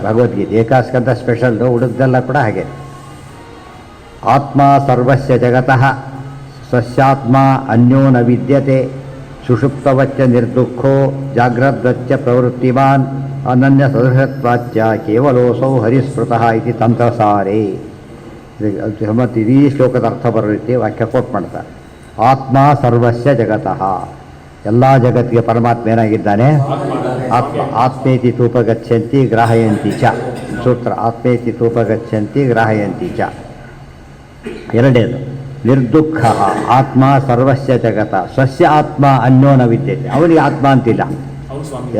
ಭಗವದ್ಗೀತೆ. ಏಕಾಸ್ಕಂತ ಸ್ಪೆಷಲ್ಲು, ಉಳಿದೆಲ್ಲ ಕೂಡ ಹಾಗೆ. ಆತ್ಮ ಸರ್ವಸ್ಯ ಜಗತಃ ಸ್ವಸ್ಯಾತ್ಮ ಅನ್ಯೋ ನ ವಿದ್ಯತೆ. ಸುಷುಪ್ತವಚ್ಚ ನಿರ್ದುಃಖೋ ಜಾಗ್ರದ್ವಚ್ಚ ಪ್ರವೃತ್ತಿಮಾನ್ ಅನನ್ಯ ಸದೃಶತ್ವಾಚ್ಯ ಕೇವಲೋಸೌ ಹರಿಸ್ಮೃತಃ ಇತಿ ತಂತ್ರಸಾರೇ. ಮತ್ತು ಇಡೀ ಶ್ಲೋಕದ ಅರ್ಥ ಬರೋ ರೀತಿ ವಾಕ್ಯ ಕೋಟ್ ಮಾಡ್ತಾರೆ. ಆತ್ಮ ಸರ್ವಸ್ಯ ಜಗತಃ. ಎಲ್ಲ ಜಗತ್ತಿಗೆ ಪರಮಾತ್ಮ ಏನಾಗಿದ್ದಾನೆ? ಆತ್ಮೇತಿ ತೂಪಗಚ್ಚಂತಿ ಗ್ರಾಹಯಂತಿ ಚ. ಸೂತ್ರ ಆತ್ಮೇತಿ ತೂಪಗಚ್ಚಂತಿ ಗ್ರಾಹಯಂತಿ ಚ. ಎರಡೇದು ನಿರ್ದುಃಖ. ಆತ್ಮ ಸರ್ವಸ್ಯ ಜಗತ. ಸ್ವಸ್ಯ ಆತ್ಮ ಅನ್ಯೋ ನ ವಿದ್ಯತೆ. ಅವನಿಗೆ ಆತ್ಮ ಅಂತಿಲ್ಲ,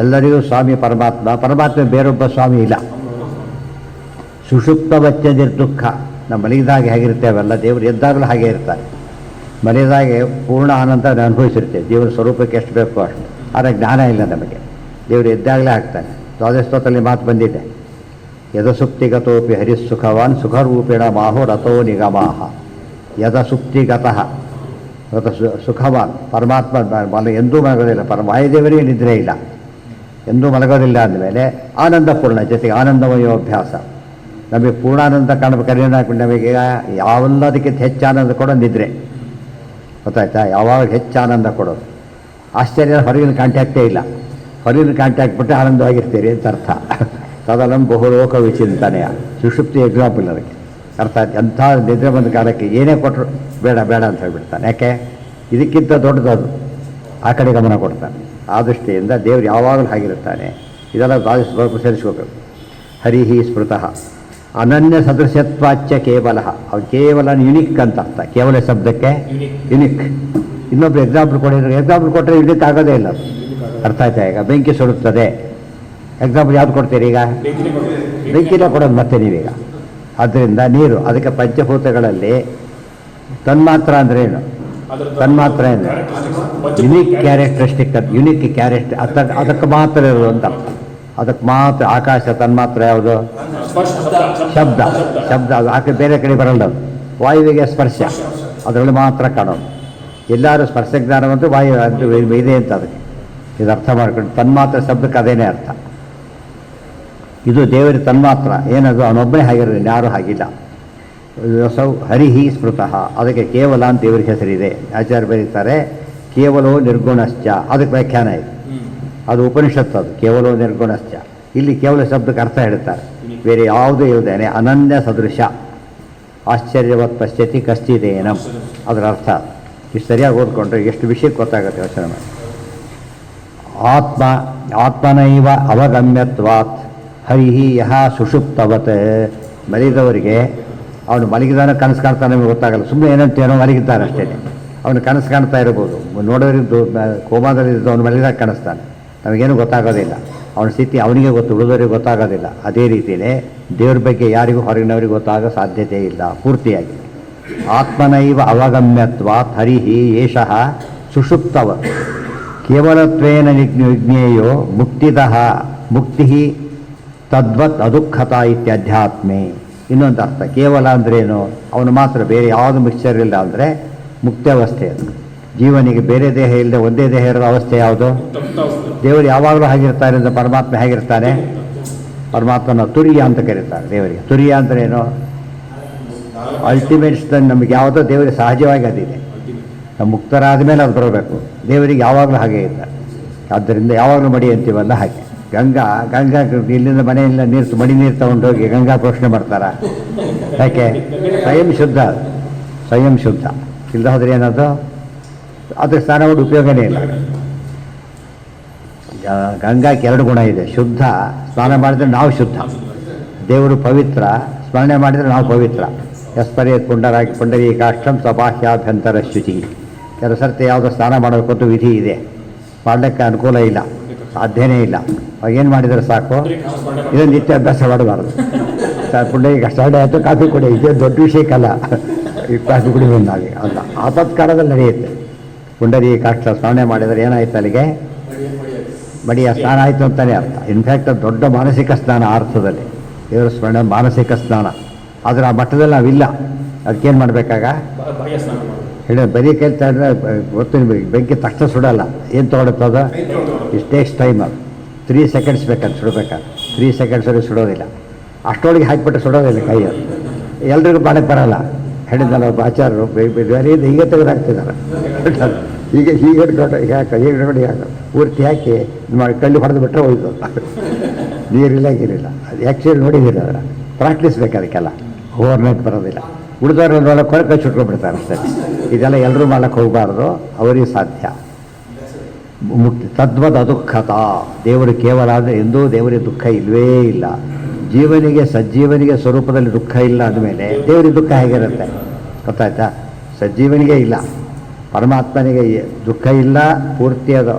ಎಲ್ಲರಿಗೂ ಸ್ವಾಮಿ ಪರಮಾತ್ಮ ಬೇರೊಬ್ಬ ಸ್ವಾಮಿ ಇಲ್ಲ. ಸುಷುಪ್ತವಚ್ಚ ನಿರ್ದುಃಖ. ನಾವು ಮಲಗಿದಾಗ ಹೇಗಿರ್ತೇವಲ್ಲ, ದೇವರು ಎದ್ದಾಗಲೂ ಹಾಗೆ ಇರ್ತಾರೆ. ಮಲಗಿದಾಗೆ ಪೂರ್ಣ ಆನಂದ ಅನುಭವಿಸಿರ್ತೇವೆ. ದೇವರ ಸ್ವರೂಪಕ್ಕೆ ಎಷ್ಟು ಬೇಕೋ ಅಷ್ಟು. ಆದರೆ ಜ್ಞಾನ ಇಲ್ಲ ನಮಗೆ. ದೇವರು ಎದ್ದಾಗಲೇ ಆಗ್ತಾನೆ. ದ್ವಾದಶೋತ್ತರಲ್ಲಿ ಮಾತು ಬಂದಿದೆ, ಯದಸುಪ್ತಿಗತೋಪಿ ಹರಿಸ್ಸುಖವಾನ್ ಸುಖರೂಪೇಣ ಮಾಹೋ ರಥೋ ನಿಗಮಾಹ. ಯದ ಸುಪ್ತಿಗತಃ ಯದ ಸುಖವಾನ್ ಪರಮಾತ್ಮ ಎಂದೂ ಮಲಗೋದಿಲ್ಲ. ವಾಯುದೇವರಿಗೆ ನಿದ್ರೆ ಇಲ್ಲ, ಎಂದೂ ಮಲಗೋದಿಲ್ಲ ಅಂದಮೇಲೆ ಆನಂದಪೂರ್ಣ, ಜೊತೆಗೆ ಆನಂದಮಯೋಭ್ಯಾಸ. ನಮಗೆ ಪೂರ್ಣಾನಂದ ಕಾಣಬೇಕಾದ್ರೆ ನಮಗೆ ಯಾವೆಲ್ಲದಕ್ಕಿಂತ ಹೆಚ್ಚು ಆನಂದ ಕೊಡೋ ನಿದ್ರೆ, ಗೊತ್ತಾಯ್ತಾ? ಯಾವಾಗ ಹೆಚ್ಚು ಆನಂದ ಕೊಡೋದು. ಆಶ್ಚರ್ಯ, ಹೊರಗಿನ ಕಾಂಟ್ಯಾಕ್ಟೇ ಇಲ್ಲ. ಹೊರಗಿನ ಕಾಂಟ್ಯಾಕ್ಟ್ ಬಿಟ್ಟು ಆನಂದವಾಗಿರ್ತೀರಿ ಅಂತ ಅರ್ಥ. ತದಲಂ ಬಹುಲೋಕ ವಿಚಿಂತನೆಯ ಸುಷುಪ್ತಿ ಎಕ್ಸಾಂಪಲ್ ಅದಕ್ಕೆ ಅರ್ಥ. ಎಂಥ ನಿದ್ರೆ ಬಂದ ಕಾಲಕ್ಕೆ ಏನೇ ಕೊಟ್ಟರು ಬೇಡ ಬೇಡ ಅಂತ ಹೇಳ್ಬಿಡ್ತಾನೆ. ಯಾಕೆ? ಇದಕ್ಕಿಂತ ದೊಡ್ಡದದು, ಆ ಕಡೆ ಗಮನ ಕೊಡ್ತಾನೆ. ಆ ದೃಷ್ಟಿಯಿಂದ ದೇವರು ಯಾವಾಗಲೂ ಹಾಗಿರುತ್ತಾನೆ. ಇದೆಲ್ಲ ಸೇರಿಸ್ಕೋಬೇಕು. ಹರಿಹಿ ಸ್ಮೃತಃ ಅನನ್ಯ ಸದೃಶ್ಯತ್ವಾಚ್ಯ ಕೇವಲ, ಅವ್ನು ಕೇವಲ ಯುನಿಕ್ ಅಂತ ಅರ್ಥ. ಕೇವಲ ಶಬ್ದಕ್ಕೆ ಯುನಿಕ್. ಇನ್ನೊಬ್ರು ಎಕ್ಸಾಂಪಲ್ ಕೊಟ್ಟರೆ ಯುನಿಕ್ ಆಗೋದೇ ಇಲ್ಲ. ಅರ್ಥ ಆಯ್ತಾ? ಈಗ ಬೆಂಕಿ ಸುಡುತ್ತದೆ, ಎಕ್ಸಾಂಪಲ್ ಯಾವ್ದು ಕೊಡ್ತೀರಿ? ಈಗ ಬೆಂಕಿನ ಕೊಡೋದು ಮತ್ತೆ ನೀವೀಗ. ಆದ್ದರಿಂದ ನೀರು, ಅದಕ್ಕೆ ಪಂಚಭೂತಗಳಲ್ಲಿ ತನ್ಮಾತ್ರ ಅಂದರೆ ಏನು? ತನ್ಮಾತ್ರ ಏನು? ಯುನಿಕ್ ಕ್ಯಾರೆಕ್ಟರಿಸ್ಟಿಕ್, ಯುನಿಕ್ ಕ್ಯಾರೆಕ್ಟರ್, ಅದಕ್ಕೆ ಮಾತ್ರ ಇರೋದು ಅಂತ ಅರ್ಥ. ಅದಕ್ಕೆ ಮಾತ್ರ. ಆಕಾಶ ತನ್ಮಾತ್ರ ಯಾವುದು? ಶಬ್ದ. ಶಬ್ದ ಅದು ಆಕೆ ಬೇರೆ ಕಡೆ ಬರಲ್ಲ. ವಾಯುವಿಗೆ ಸ್ಪರ್ಶ, ಅದರಲ್ಲಿ ಮಾತ್ರ ಕಾಣೋದು. ಎಲ್ಲರೂ ಸ್ಪರ್ಶ ಜ್ಞಾನವಂತೂ ವಾಯು ಅದು ಇದೆ ಅಂತ ಅದಕ್ಕೆ ಇದು ಅರ್ಥ ಮಾಡ್ಕೊಂಡು ತನ್ಮಾತ್ರ ಶಬ್ದಕ್ಕೆ ಅದೇನೇ ಅರ್ಥ. ಇದು ದೇವರ ತನ್ಮಾತ್ರ. ಏನದು? ಅವನೊಬ್ಬನೇ ಹಾಗಿರೋದು, ಯಾರೂ ಹಾಗಿಲ್ಲ. ಸೌ ಹರಿಹಿ ಸ್ಮೃತಃ, ಅದಕ್ಕೆ ಕೇವಲ ಅಂತ ದೇವರಿಗೆ ಹೆಸರಿದೆ. ಆಚಾರ್ಯ ಬರೀತಾರೆ ಕೇವಲೋ ನಿರ್ಗುಣಶ್ಚ, ಅದಕ್ಕೆ ವ್ಯಾಖ್ಯಾನ ಇದೆ. ಅದು ಉಪನಿಷತ್ತು, ಅದು ಕೇವಲೋ ನಿರ್ಗುಣಶ್ಚ. ಇಲ್ಲಿ ಕೇವಲ ಶಬ್ದಕ್ಕೆ ಅರ್ಥ ಹೇಳ್ತಾರೆ, ಬೇರೆ ಯಾವುದೂ ಇಲ್ಲದೇನೆ ಅನನ್ಯ ಸದೃಶ ಆಶ್ಚರ್ಯವತ್ ಪಶ್ಯತಿ ಕಶ್ಚಿದೇನಂ, ಅದರ ಅರ್ಥ. ಇಷ್ಟು ಸರಿಯಾಗಿ ಓದ್ಕೊಂಡ್ರೆ ಎಷ್ಟು ವಿಷಯಕ್ಕೆ ಗೊತ್ತಾಗುತ್ತೆ ಯೋಚನೆ ಮಾಡಿ. ಆತ್ಮನೈವ ಅವಗಮ್ಯತ್ವಾತ್ ಹರಿಹಿ ಯಹ ಸುಷುಪ್ತವತ್. ಮಲಗಿದವರಿಗೆ ಅವನು ಮಲಗಿದಾನ ಕನಸು ಕಾಣ್ತಾನೆ, ನಮಗೆ ಗೊತ್ತಾಗಲ್ಲ. ಸುಮ್ಮನೆ ಏನಂತೇನೋ ಮಲಗಿದ್ದಾನೆ ಅಷ್ಟೇ. ಅವನು ಕನಸು ಕಾಣ್ತಾ ಇರ್ಬೋದು, ನೋಡೋರಿದ್ದು ಕೋಮಾದಲ್ಲಿದ್ದು ಅವನು ಮಲಗಿದಾಗ ಕಾಣಿಸ್ತಾನೆ, ನಮಗೇನು ಗೊತ್ತಾಗೋದಿಲ್ಲ. ಅವನ ಸ್ಥಿತಿ ಅವನಿಗೆ ಗೊತ್ತು, ಉಳಿದವರಿಗೆ ಗೊತ್ತಾಗೋದಿಲ್ಲ. ಅದೇ ರೀತಿಯೇ ದೇವ್ರ ಬಗ್ಗೆ ಯಾರಿಗೂ ಹೊರಗಿನವರಿಗೆ ಗೊತ್ತಾಗೋ ಸಾಧ್ಯತೆ ಇಲ್ಲ ಪೂರ್ತಿಯಾಗಿ. ಆತ್ಮನೈವ ಅವಗಮ್ಯತ್ವಾತ್ ಹರಿಹಿ ಏಷಃ ಸುಷುಪ್ತವ ಕೇವಲತ್ವೇನ ವಿಜ್ಞೇಯೋ ಮುಕ್ತಿದಃ ಮುಕ್ತಿ ತದ್ವತ್ ಅದುಃಖತ ಇತ್ಯಧ್ಯಾತ್ಮೆ. ಇನ್ನೊಂದು ಅರ್ಥ, ಕೇವಲ ಅಂದ್ರೇನು? ಅವನು ಮಾತ್ರ, ಬೇರೆ ಯಾವುದು ಮಿಕ್ಸ್ಚರ್ ಇಲ್ಲ ಅಂದರೆ ಮುಕ್ತಾವಸ್ಥೆ. ಅದು ಜೀವನಿಗೆ ಬೇರೆ ದೇಹ ಇಲ್ಲದೆ ಒಂದೇ ದೇಹ ಇರೋ ಅವಸ್ಥೆ ಯಾವುದು? ದೇವರು ಯಾವಾಗಲೂ ಹಾಗಿರ್ತಾರೆ ಅಂತ. ಪರಮಾತ್ಮ ಹೇಗಿರ್ತಾನೆ? ಪರಮಾತ್ಮನ ತುರಿಯ ಅಂತ ಕರೀತಾರೆ ದೇವರಿಗೆ. ತುರಿಯ ಅಂದ್ರೇನು? ಅಲ್ಟಿಮೇಟ್ಸ್. ನಮಗೆ ಯಾವುದೋ ದೇವರಿಗೆ ಸಹಜವಾಗಿ ಅದಿದೆ. ನಾವು ಮುಕ್ತರಾದ ಮೇಲೆ ಅದು ಬರಬೇಕು. ದೇವರಿಗೆ ಯಾವಾಗಲೂ ಹಾಗೆ ಇದ್ದಾರೆ. ಆದ್ದರಿಂದ ಯಾವಾಗಲೂ ಮಡಿ ಅಂತೀವಲ್ಲ ಹಾಗೆ. ಗಂಗಾ ಇಲ್ಲಿಂದ ಮನೆಯಿಂದ ನೀರು ಮಡಿ ನೀರು ತಗೊಂಡೋಗಿ ಗಂಗಾ ಪ್ರೋಷಣೆ ಮಾಡ್ತಾರ? ಯಾಕೆ? ಸ್ವಯಂ ಶುದ್ಧ. ಸ್ವಯಂ ಶುದ್ಧ ಇಲ್ಲದ ಹೋದ್ರೆ ಏನದು? ಅದಕ್ಕೆ ಸ್ನಾನ ಮಾಡಿ ಉಪಯೋಗನೇ ಇಲ್ಲ. ಗಂಗಾಕ್ಕೆ ಎರಡು ಗುಣ ಇದೆ. ಶುದ್ಧ, ಸ್ನಾನ ಮಾಡಿದರೆ ನಾವು ಶುದ್ಧ. ದೇವರು ಪವಿತ್ರ, ಸ್ಮರಣೆ ಮಾಡಿದರೆ ನಾವು ಪವಿತ್ರ. ಯಸ್ಪರೇತ್ ಪುಂಡರೀ ಕಾಷ್ಟಂ ಸ್ವಬಾಹ್ಯಾಭ್ಯಂತರ ಶುಚಿ. ಕೆಲವು ಸರ್ತಿ ಯಾವುದೋ ಸ್ನಾನ ಮಾಡೋದಕ್ಕಂತೂ ವಿಧಿ ಇದೆ, ಮಾಡಲಿಕ್ಕೆ ಅನುಕೂಲ ಇಲ್ಲ, ಸಾಧ್ಯನೇ ಇಲ್ಲ. ಅವಾಗೇನು ಮಾಡಿದರೆ ಸಾಕು, ಇದನ್ನು ನಿತ್ಯ ಅಭ್ಯಾಸ ಮಾಡಬಾರ್ದು. ಪುಂಡರೀ ಕಷ್ಟಪಡೆ ಆಯಿತು, ಕಾಫಿ ಕುಡಿ, ಇದೇ ದೊಡ್ಡ ವಿಷಯಕ್ಕಲ್ಲ. ಈ ಕಾಫಿ ಕುಡಿಯೋದಾಗಿ ಅಲ್ಲ, ಆಪತ್ಕಾಲದಲ್ಲಿ ನಡೆಯುತ್ತೆ. ಪುಂಡರೀ ಕಾಷ್ಟ ಸ್ಮರಣೆ ಮಾಡಿದರೆ ಏನಾಯ್ತು? ಅಲ್ಲಿಗೆ ಮಡಿಯ ಸ್ನಾನ ಆಯಿತು ಅಂತಲೇ ಅರ್ಥ. ಇನ್ಫ್ಯಾಕ್ಟ್ ಅದು ದೊಡ್ಡ ಮಾನಸಿಕ ಸ್ನಾನ ಆ ಅರ್ಥದಲ್ಲಿ. ದೇವರ ಸ್ಮರಣೆ ಮಾನಸಿಕ ಸ್ನಾನ. ಆದರೆ ಆ ಮಟ್ಟದಲ್ಲಿ ನಾವಿಲ್ಲ. ಅದಕ್ಕೇನು ಮಾಡಬೇಕಾಗ ಹೇಳಿ, ಬರೀ ಕೇಳ್ತಾ ಇದ್ರೆ ಗೊತ್ತು ನಿಮಗೆ, ಬೆಂಕಿ ತಕ್ಷಣ ಸುಡಲ್ಲ. ಏನು ತೊಗೊಳುತ್ತದ? It takes time. ಅದು 3 ಸೆಕೆಂಡ್ಸ್ ಬೇಕಂತ ಸುಡಬೇಕಾದ್ರೆ. 3 ಸೆಕೆಂಡ್ಸಲ್ಲಿ ಸುಡೋದಿಲ್ಲ. ಅಷ್ಟೊಳಗೆ ಹಾಕಿಬಿಟ್ಟು ಸುಡೋದಿಲ್ಲ ಕೈಯಲ್ಲಿ. ಎಲ್ರಿಗೂ ಮಾಡಕ್ಕೆ ಬರೋಲ್ಲ. ಹೇಳಿದ್ದಲ್ಲ ಒಬ್ಬ ಆಚಾರ್ಯರು, ಬೇರೆಯಿಂದ ಹೀಗೆ ತೆಗೆದಾಕ್ತಿದ್ದಾರೆ. ಹೀಗೆ ಹಿಡ್ಕೊಂಡು ಯಾಕೆ ಪೂರ್ತಿ ಹಾಕಿ ಮಾಡಿ ಕಳ್ಳಿ ಹೊಡೆದು ಬಿಟ್ಟರೆ ಹೋಯ್ತು. ನೀರಿಲ್ಲ ಗೀರಿಲ್ಲ. ಅದು ಆ್ಯಕ್ಚುಲಿ ನೋಡಿದ್ದೀರಿ, ಅದರ ಪ್ರಾಕ್ಟೀಸ್ ಬೇಕು ಅದಕ್ಕೆಲ್ಲ. ಓವರ್ನೈಟ್ ಬರೋದಿಲ್ಲ. ಉಳಿದವ್ರು ಒಂದು ಕೊಳೆ ಕೈ ಸುಟ್ಕೊಂಡ್ಬಿಡ್ತಾರೆ ಅಷ್ಟೇ. ಇದೆಲ್ಲ ಎಲ್ಲರೂ ಮಾಡಕ್ಕೆ ಹೋಗಬಾರ್ದು, ಅವರಿಗೆ ಸಾಧ್ಯ. ಮುಕ್ತಿ ತದ್ವದ್ ಅದುಃಖತ. ದೇವರು ಕೇವಲ ಅಂದರೆ ಎಂದೂ ದೇವರಿಗೆ ದುಃಖ ಇಲ್ಲವೇ ಇಲ್ಲ. ಜೀವನಿಗೆ ಸಜ್ಜೀವನಿಗೆ ಸ್ವರೂಪದಲ್ಲಿ ದುಃಖ ಇಲ್ಲ ಅಂದಮೇಲೆ ದೇವರಿಗೆ ದುಃಖ ಹೇಗಿರುತ್ತೆ? ಗೊತ್ತಾಯ್ತಾ? ಸಜ್ಜೀವನಿಗೆ ಇಲ್ಲ, ಪರಮಾತ್ಮನಿಗೆ ದುಃಖ ಇಲ್ಲ, ಪೂರ್ತಿಯಾದ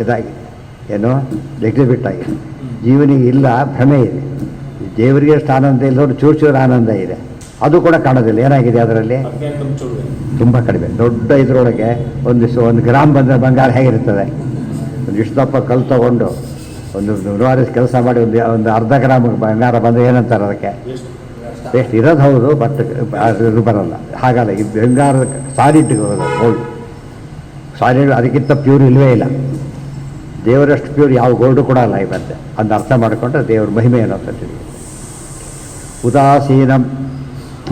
ಇದಾಗಿ ಏನು ಎಕ್ಸಿಬಿಟ್ ಆಗಿದೆ. ಜೀವನಿಗೆ ಇಲ್ಲ, ಭ್ರಮೆ ಇದೆ. ದೇವರಿಗೆ ಅಷ್ಟು ಆನಂದ ಇಲ್ಲದವ್ರು ಚೂರು ಆನಂದ ಇದೆ, ಅದು ಕೂಡ ಕಾಣೋದಿಲ್ಲ. ಏನಾಗಿದೆ ಅದರಲ್ಲಿ? ತುಂಬ ಕಡಿಮೆ. ದೊಡ್ಡ ಇದರೊಳಗೆ ಒಂದು ಗ್ರಾಮ್ ಬಂದರೆ ಬಂಗಾರ ಹೇಗಿರ್ತದೆ? ಒಂದು ಇಷ್ಟು ದಪ್ಪ ಕಲ್ಲು ತಗೊಂಡು ಒಂದು 100 ಕೆಲಸ ಮಾಡಿ ಒಂದು ಅರ್ಧ ಗ್ರಾಮ್ ಬಂಗಾರ ಬಂದರೆ ಏನಂತಾರೆ ಅದಕ್ಕೆ? ಪೇಸ್ಟ್ ಇರೋದು ಹೌದು, ಬಟ್ ಅದು ಬರಲ್ಲ. ಹಾಗಲ್ಲ, ಇದು ಬಂಗಾರದ ಸಾಲಿಡ್ ಗೋಲ್ಡ್. ಸಾಲಿಡ್ ಅದಕ್ಕಿಂತ ಪ್ಯೂರ್ ಇಲ್ಲವೇ ಇಲ್ಲ. ದೇವರಷ್ಟು ಪ್ಯೂರ್ ಯಾವ ಗೋಲ್ಡು ಕೂಡ ಅಲ್ಲ ಇವತ್ತೆ. ಅದನ್ನ ಅರ್ಥ ಮಾಡಿಕೊಂಡ್ರೆ ದೇವ್ರ ಮಹಿಮೆ ಏನೋ ಅಂತ ತಿಳಿ. ಉದಾಸೀನಂ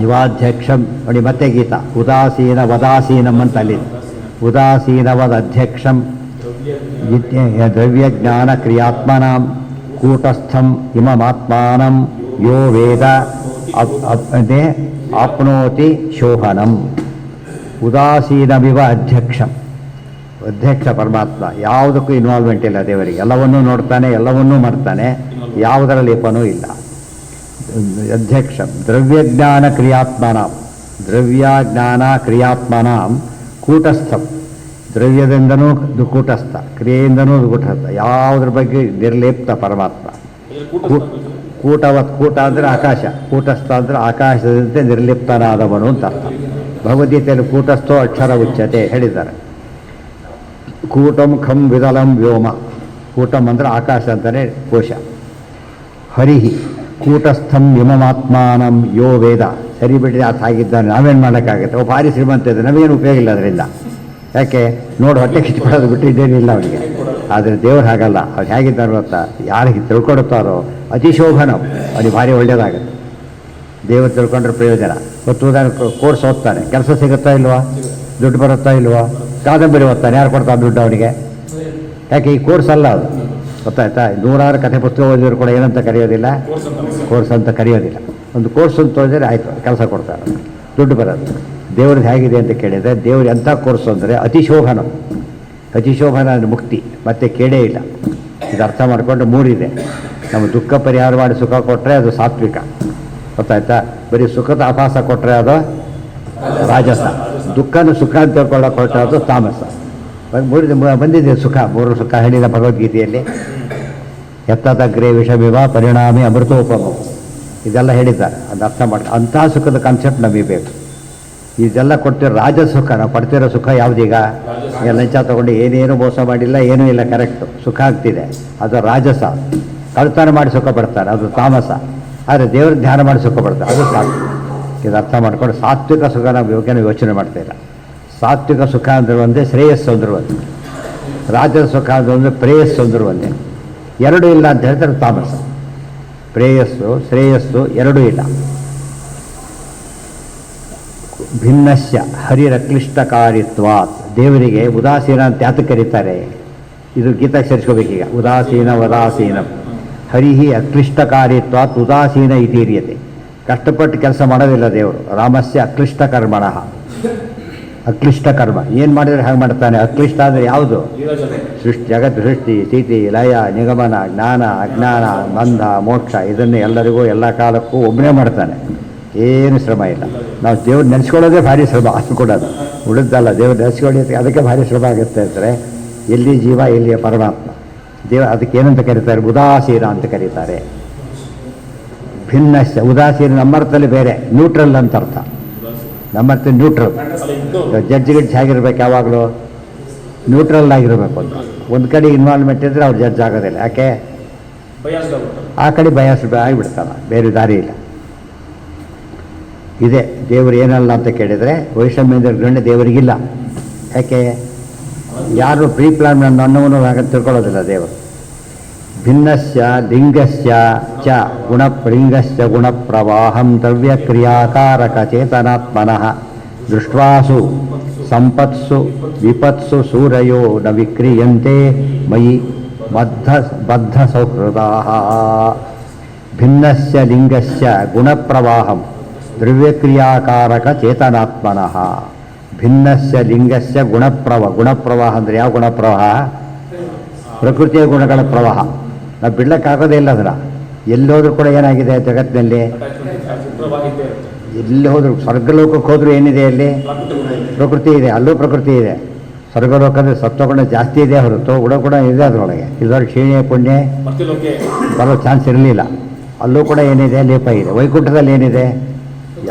ಯುವಾಧ್ಯಕ್ಷಂ ನೋಡಿ, ಮತ್ತೆ ಗೀತಾ ಉದಾಸೀನ ವದಾಸೀನಂ ಅಂತ ಅಲ್ಲಿದೆ. ಉದಾಸೀನವದ ಅಧ್ಯಕ್ಷಂ ದ್ರವ್ಯಜ್ಞಾನ ಕ್ರಿಯಾತ್ಮನಾಂ ಕೂಟಸ್ಥಂ ಇಮಮಾತ್ಮಾನಂ ಯೋ ವೇದ ಆಪ್ನೋತಿ ಶೋಭನಂ. ಉದಾಸೀನವಿವ ಅಧ್ಯಕ್ಷಂ, ಅಧ್ಯಕ್ಷ ಪರಮಾತ್ಮ, ಯಾವುದಕ್ಕೂ ಇನ್ವಾಲ್ವ್ಮೆಂಟ್ ಇಲ್ಲ ದೇವರಿಗೆ. ಎಲ್ಲವನ್ನೂ ನೋಡ್ತಾನೆ, ಎಲ್ಲವನ್ನೂ ಮಾಡ್ತಾನೆ, ಯಾವುದರ ಲೇಪನೂ ಇಲ್ಲ. ಅಧ್ಯಕ್ಷಂ ದ್ರವ್ಯಜ್ಞಾನ ಕ್ರಿಯಾತ್ಮನಾಂ, ದ್ರವ್ಯಜ್ಞಾನ ಕ್ರಿಯಾತ್ಮನಾಂ ಕೂಟಸ್ಥಂ, ದ್ರವ್ಯದಿಂದನೂ ಕೂಟಸ್ಥ, ಕ್ರಿಯೆಯಿಂದನೂ ಕೂಟಸ್ಥ, ಯಾವುದ್ರ ಬಗ್ಗೆ ನಿರ್ಲೇಪ್ತ ಪರಮಾತ್ಮ. ಕೂಟವತ್, ಕೂಟ ಅಂದರೆ ಆಕಾಶ, ಕೂಟಸ್ಥ ಅಂದರೆ ಆಕಾಶದಂತೆ ನಿರ್ಲಿಪ್ತನಾದವನು ಅಂತ ಅರ್ಥ. ಭಗವದ್ಗೀತೆಯಲ್ಲಿ ಕೂಟಸ್ಥೋ ಅಕ್ಷರ ಉಚ್ಯತೆ ಹೇಳಿದ್ದಾರೆ. ಕೂಟಂ ಖಂ ವಿದಲಂ ವ್ಯೋಮ, ಕೂಟಂ ಅಂದರೆ ಆಕಾಶ ಅಂತಲೇ ಕೋಶ. ಹರಿಹಿ ಕೂಟಸ್ಥಂ ಇಮಮಾತ್ಮಾನಂ ಯೋ ವೇದ, ಸರಿ ಬಿಟ್ಟರೆ ಆತ ಆಗಿದ್ದಾನೆ, ನಾವೇನು ಮಾಡೋಕ್ಕಾಗುತ್ತೆ? ಒಬ್ಬ ಭಾರಿ ಶ್ರೀಮಂತ ಇದೆ, ನಮಗೇನು ಉಪಯೋಗ ಇಲ್ಲ ಅದರಿಂದ. ಯಾಕೆ ನೋಡಿ, ಹೊಟ್ಟೆ ಕಿಚ್ಚಿಬಿಡೋದು ಬಿಟ್ಟು ಇದೇನಿಲ್ಲ ಅವನಿಗೆ. ಆದರೆ ದೇವ್ರು ಹಾಗಲ್ಲ, ಅವ್ರು ಹೇಗಿದ್ದಾರೆ ಗೊತ್ತಾ? ಯಾರಿಗೆ ತಿಳ್ಕೊಡುತ್ತಾರೋ ಅತಿಶೋಭನ, ಅವ್ರಿಗೆ ಭಾರಿ ಒಳ್ಳೆಯದಾಗುತ್ತೆ. ದೇವರು ತಿಳ್ಕೊಂಡ್ರೆ ಪ್ರಯೋಜನ. ಇವತ್ತು ಉದಾಹರಣೆ ಕೋರ್ಸ್ ಓದ್ತಾನೆ, ಕೆಲಸ ಸಿಗುತ್ತಾ ಇಲ್ವಾ? ದುಡ್ಡು ಬರುತ್ತಾ ಇಲ್ವಾ? ಕಾದಂಬರಿ ಓದ್ತಾನೆ, ಯಾರು ಕೊಡ್ತಾರೆ ದುಡ್ಡು ಅವನಿಗೆ? ಯಾಕೆ? ಈ ಕೋರ್ಸ್ ಅಲ್ಲ ಅದು, ಗೊತ್ತಾಯ್ತಾ? ನೂರಾರು ಕಥೆ ಪುಸ್ತಕ ಓದಿದ್ರು ಕೂಡ ಏನಂತ ಕರೆಯೋದಿಲ್ಲ, ಕೋರ್ಸ್ ಅಂತ ಕರೆಯೋದಿಲ್ಲ. ಒಂದು ಕೋರ್ಸ್ ಅಂತ ಓದಿದ್ರೆ ಆಯಿತು, ಕೆಲಸ ಕೊಡ್ತಾರೆ, ದುಡ್ಡು ಬರೋದು. ದೇವ್ರದ್ದು ಹೇಗಿದೆ ಅಂತ ಕೇಳಿದರೆ, ದೇವ್ರು ಎಂಥ ಕೋರ್ಸ್ ಅಂದರೆ ಅತಿಶೋಭನ. ಅತಿಶೋಭನ ಅಂದರೆ ಮುಕ್ತಿ, ಮತ್ತೆ ಕೇಳೇ ಇಲ್ಲ. ಇದು ಅರ್ಥ ಮಾಡಿಕೊಂಡು ಮೂರಿದೆ. ನಮ್ಮ ದುಃಖ ಪರಿಹಾರ ಮಾಡಿ ಸುಖ ಕೊಟ್ಟರೆ ಅದು ಸಾತ್ವಿಕ, ಗೊತ್ತಾಯ್ತಾ? ಬರೀ ಸುಖದ ಆಭಾಸ ಕೊಟ್ಟರೆ ಅದು ರಾಜಸ, ದುಃಖನ ಸುಖ ಅಂತ ತಿಳ್ಕೊಳ್ಳೋಕೆ ಕೊಟ್ಟರೆ ಅದು ತಾಮಸ. ಮೂರಿದೆ ಬಂದಿದೆ ಸುಖ, ಮೂರು ಸುಖ ಹೇಳಿದ ಭಗವದ್ಗೀತೆಯಲ್ಲಿ. ಎತ್ತದಗ್ರೇ ವಿಷವಿವ ಪರಿಣಾಮಿ ಅಮೃತೋಪಮ, ಇದೆಲ್ಲ ಹೇಳಿದ್ದಾರೆ. ಅದು ಅರ್ಥ ಮಾಡಿ ಅಂಥ ಸುಖದ ಕಾನ್ಸೆಪ್ಟ್ ನಮಗೆ ಬೇಕು. ಇದೆಲ್ಲ ಕೊಟ್ಟಿರೋ ರಾಜಸುಖ, ನಾವು ಪಡ್ತಿರೋ ಸುಖ ಯಾವುದೀಗ? ಲಂಚ ತೊಗೊಂಡು ಏನೇನು ಮೋಸ ಮಾಡಿಲ್ಲ, ಏನೂ ಇಲ್ಲ, ಕರೆಕ್ಟು ಸುಖ ಆಗ್ತಿದೆ, ಅದು ರಾಜಸ. ಕಳ್ತನ ಮಾಡಿ ಸುಖ ಪಡ್ತಾರೆ, ಅದು ತಾಮಸ. ಆದರೆ ದೇವ್ರ ಧ್ಯಾನ ಮಾಡಿ ಸುಖ ಪಡ್ತಾರೆ, ಅದು ಸಾತ್ವಿಕ. ಇದು ಅರ್ಥ ಮಾಡ್ಕೊಂಡು ಸಾತ್ವಿಕ ಸುಖ ನಾವು ಯೋಚನೆ ಮಾಡ್ತಾಯಿಲ್ಲ. ಸಾತ್ವಿಕ ಸುಖ ಅಂದ್ರೆ ಒಂದೇ, ಶ್ರೇಯಸ್ಸು ಅಂದ್ರೆ ಒಂದೇ, ರಾಜಸ ಸುಖ ಅಂದ್ರೆ ಒಂದು, ಪ್ರೇಯಸ್ಸು ಅಂದ್ರೆ ಒಂದೇ. ಎರಡೂ ಇಲ್ಲ ಅಂತ ಹೇಳ್ತಾರೆ ತಾಮಸ. ಪ್ರೇಯಸ್ಸು ಶ್ರೇಯಸ್ಸು ಎರಡೂ ಇಲ್ಲ. ಭಿನ್ನಸ್ಯ ಹರಿರಕ್ಲಿಷ್ಟಕಾರಿತ್ವಾತ್, ದೇವರಿಗೆ ಉದಾಸೀನ ಅಂತ ಯಾತಕ್ಕೆ ಕರೀತಾರೆ? ಇದು ಗೀತಾ ಸೇರಿಸ್ಕೋಬೇಕೀಗ. ಉದಾಸೀನ ವದಾಸೀನ ಹರಿಹಿ ಅಕ್ಲಿಷ್ಟಕಾರಿತ್ವಾತ್ ಉದಾಸೀನ ಇತೀರ್ಯತೆ. ಕಷ್ಟಪಟ್ಟು ಕೆಲಸ ಮಾಡೋದಿಲ್ಲ ದೇವರು. ರಾಮಸ್ಯ ಅಕ್ಲಿಷ್ಟ ಕರ್ಮಣಃ, ಅಕ್ಲಿಷ್ಟ ಕರ್ಮ ಏನು ಮಾಡಿದರೆ ಹಾಗೆ ಮಾಡ್ತಾನೆ. ಅಕ್ಲಿಷ್ಟ ಅಂದರೆ ಯಾವುದು? ಸೃಷ್ಟಿ, ಜಗತ್ ಸೃಷ್ಟಿ, ಸ್ಥಿತಿ, ಲಯ, ನಿಗಮನ, ಜ್ಞಾನ, ಅಜ್ಞಾನ, ಬಂಧ, ಮೋಕ್ಷ, ಇದನ್ನು ಎಲ್ಲರಿಗೂ ಎಲ್ಲ ಕಾಲಕ್ಕೂ ಒಬ್ಬನೇ ಮಾಡ್ತಾನೆ, ಏನು ಶ್ರಮ ಇಲ್ಲ. ನಾವು ದೇವ್ರು ನೆನೆಸ್ಕೊಳ್ಳೋದೇ ಭಾರಿ ಶ್ರಮ, ಅದು ಕೊಡೋದು ಉಳಿದಲ್ಲ. ದೇವ್ರು ನೆನೆಸ್ಕೊಳ್ಳಿ, ಅದಕ್ಕೆ ಭಾರಿ ಶ್ರಮ ಆಗುತ್ತೆ ಅಂದರೆ, ಎಲ್ಲಿ ಜೀವ ಎಲ್ಲಿಯ ಪರಮಾತ್ಮ. ಅದಕ್ಕೆ ಏನಂತ ಕರೀತಾರೆ? ಉದಾಸೀನ ಅಂತ ಕರೀತಾರೆ. ಭಿನ್ನಸ್ಯ, ಉದಾಸೀನ ನಮ್ಮರ್ಥದಲ್ಲಿ ಬೇರೆ, ನ್ಯೂಟ್ರಲ್ ಅಂತ ಅರ್ಥ. ನಮ್ಮರ್ಥ ನ್ಯೂಟ್ರಲ್. ಜಡ್ಜ್ಗಿಡ್ಜ್ ಹೇಗಿರ್ಬೇಕು? ಯಾವಾಗಲೂ ನ್ಯೂಟ್ರಲ್ ಆಗಿರಬೇಕು. ಒಂದು ಕಡೆ ಇನ್ವಾಲ್ವ್ಮೆಂಟ್ ಇದ್ದರೆ ಅವ್ರು ಜಡ್ಜ್ ಆಗೋದಿಲ್ಲ. ಯಾಕೆ? ಆ ಕಡೆ ಬಯಾಸ್ ಆಗಿಬಿಡ್ತಾನೆ, ಬೇರೆ ದಾರಿ ಇಲ್ಲ. ಇದೆ ದೇವರು ಏನಲ್ಲ ಅಂತ ಕೇಳಿದರೆ, ವೈಷಮ್ಯದ ಗಣ್ಯ ದೇವರಿಗಿಲ್ಲ. ಯಾಕೆ? ಯಾರು ಪ್ರೀ ಪ್ಲಾನ್ ಅನ್ನೋನು ಹಾಗೆ ತಿಳ್ಕೊಳ್ಳೋದಿಲ್ಲ ದೇವರು. ಭಿನ್ನಸ್ಯ ಲಿಂಗಸ್ಯ ಚ ಗುಣಲಿಂಗಸ್ಯ ಗುಣಪ್ರವಾಹಂ ದ್ರವ್ಯಕ್ರಿಯಾಕಾರಕ ಚೇತನಾತ್ಮನಃ ದೃಷ್ಟ್ವಾಸು ಸಂಪತ್ಸು ವಿಪತ್ಸು ಸೂರಯೋ ನ ವಿಕ್ರಿಯಂತೆ ಮಯಿ ಬದ್ಧ ಸೌಹೃದಾಃ. ಭಿನ್ನಸ್ಯ ಲಿಂಗಸ್ಯ ಗುಣಪ್ರವಾಹಂ ದ್ರವ್ಯಕ್ರಿಯಾಕಾರಕ ಚೇತನಾತ್ಮನಃ. ಭಿನ್ನಸ್ಯ ಲಿಂಗಸ್ಯ ಗುಣಪ್ರವಾಹ ಅಂದರೆ ಯಾವ ಗುಣಪ್ರವಾಹ? ಪ್ರಕೃತಿಯ ಗುಣಗಳ ಪ್ರವಾಹ. ನಾವು ಬಿಡ್ಲಕ್ಕಾಗೋದೇ ಇಲ್ಲ ಅದರ. ಎಲ್ಲೋದ್ರೂ ಕೂಡ ಏನಾಗಿದೆ ಜಗತ್ತಿನಲ್ಲಿ? ಎಲ್ಲಿ ಹೋದ್ರು, ಸ್ವರ್ಗಲೋಕಕ್ಕೆ ಹೋದರೂ ಏನಿದೆ ಅಲ್ಲಿ? ಪ್ರಕೃತಿ ಇದೆ, ಅಲ್ಲೂ ಪ್ರಕೃತಿ ಇದೆ. ಸ್ವರ್ಗಲೋಕ ಅಂದರೆ ಸತ್ವಗುಣ ಜಾಸ್ತಿ ಇದೆ ಹೊರತು ಗುಣ ಇದೆ ಅದರೊಳಗೆ. ಇದರೊಳಗೆ ಕ್ಷೀಣೆ ಪುಣ್ಯ ಬರೋ ಚಾನ್ಸ್ ಇರಲಿಲ್ಲ. ಅಲ್ಲೂ ಕೂಡ ಏನಿದೆ? ಲೇಪ ಇದೆ. ವೈಕುಂಠದಲ್ಲಿ ಏನಿದೆ?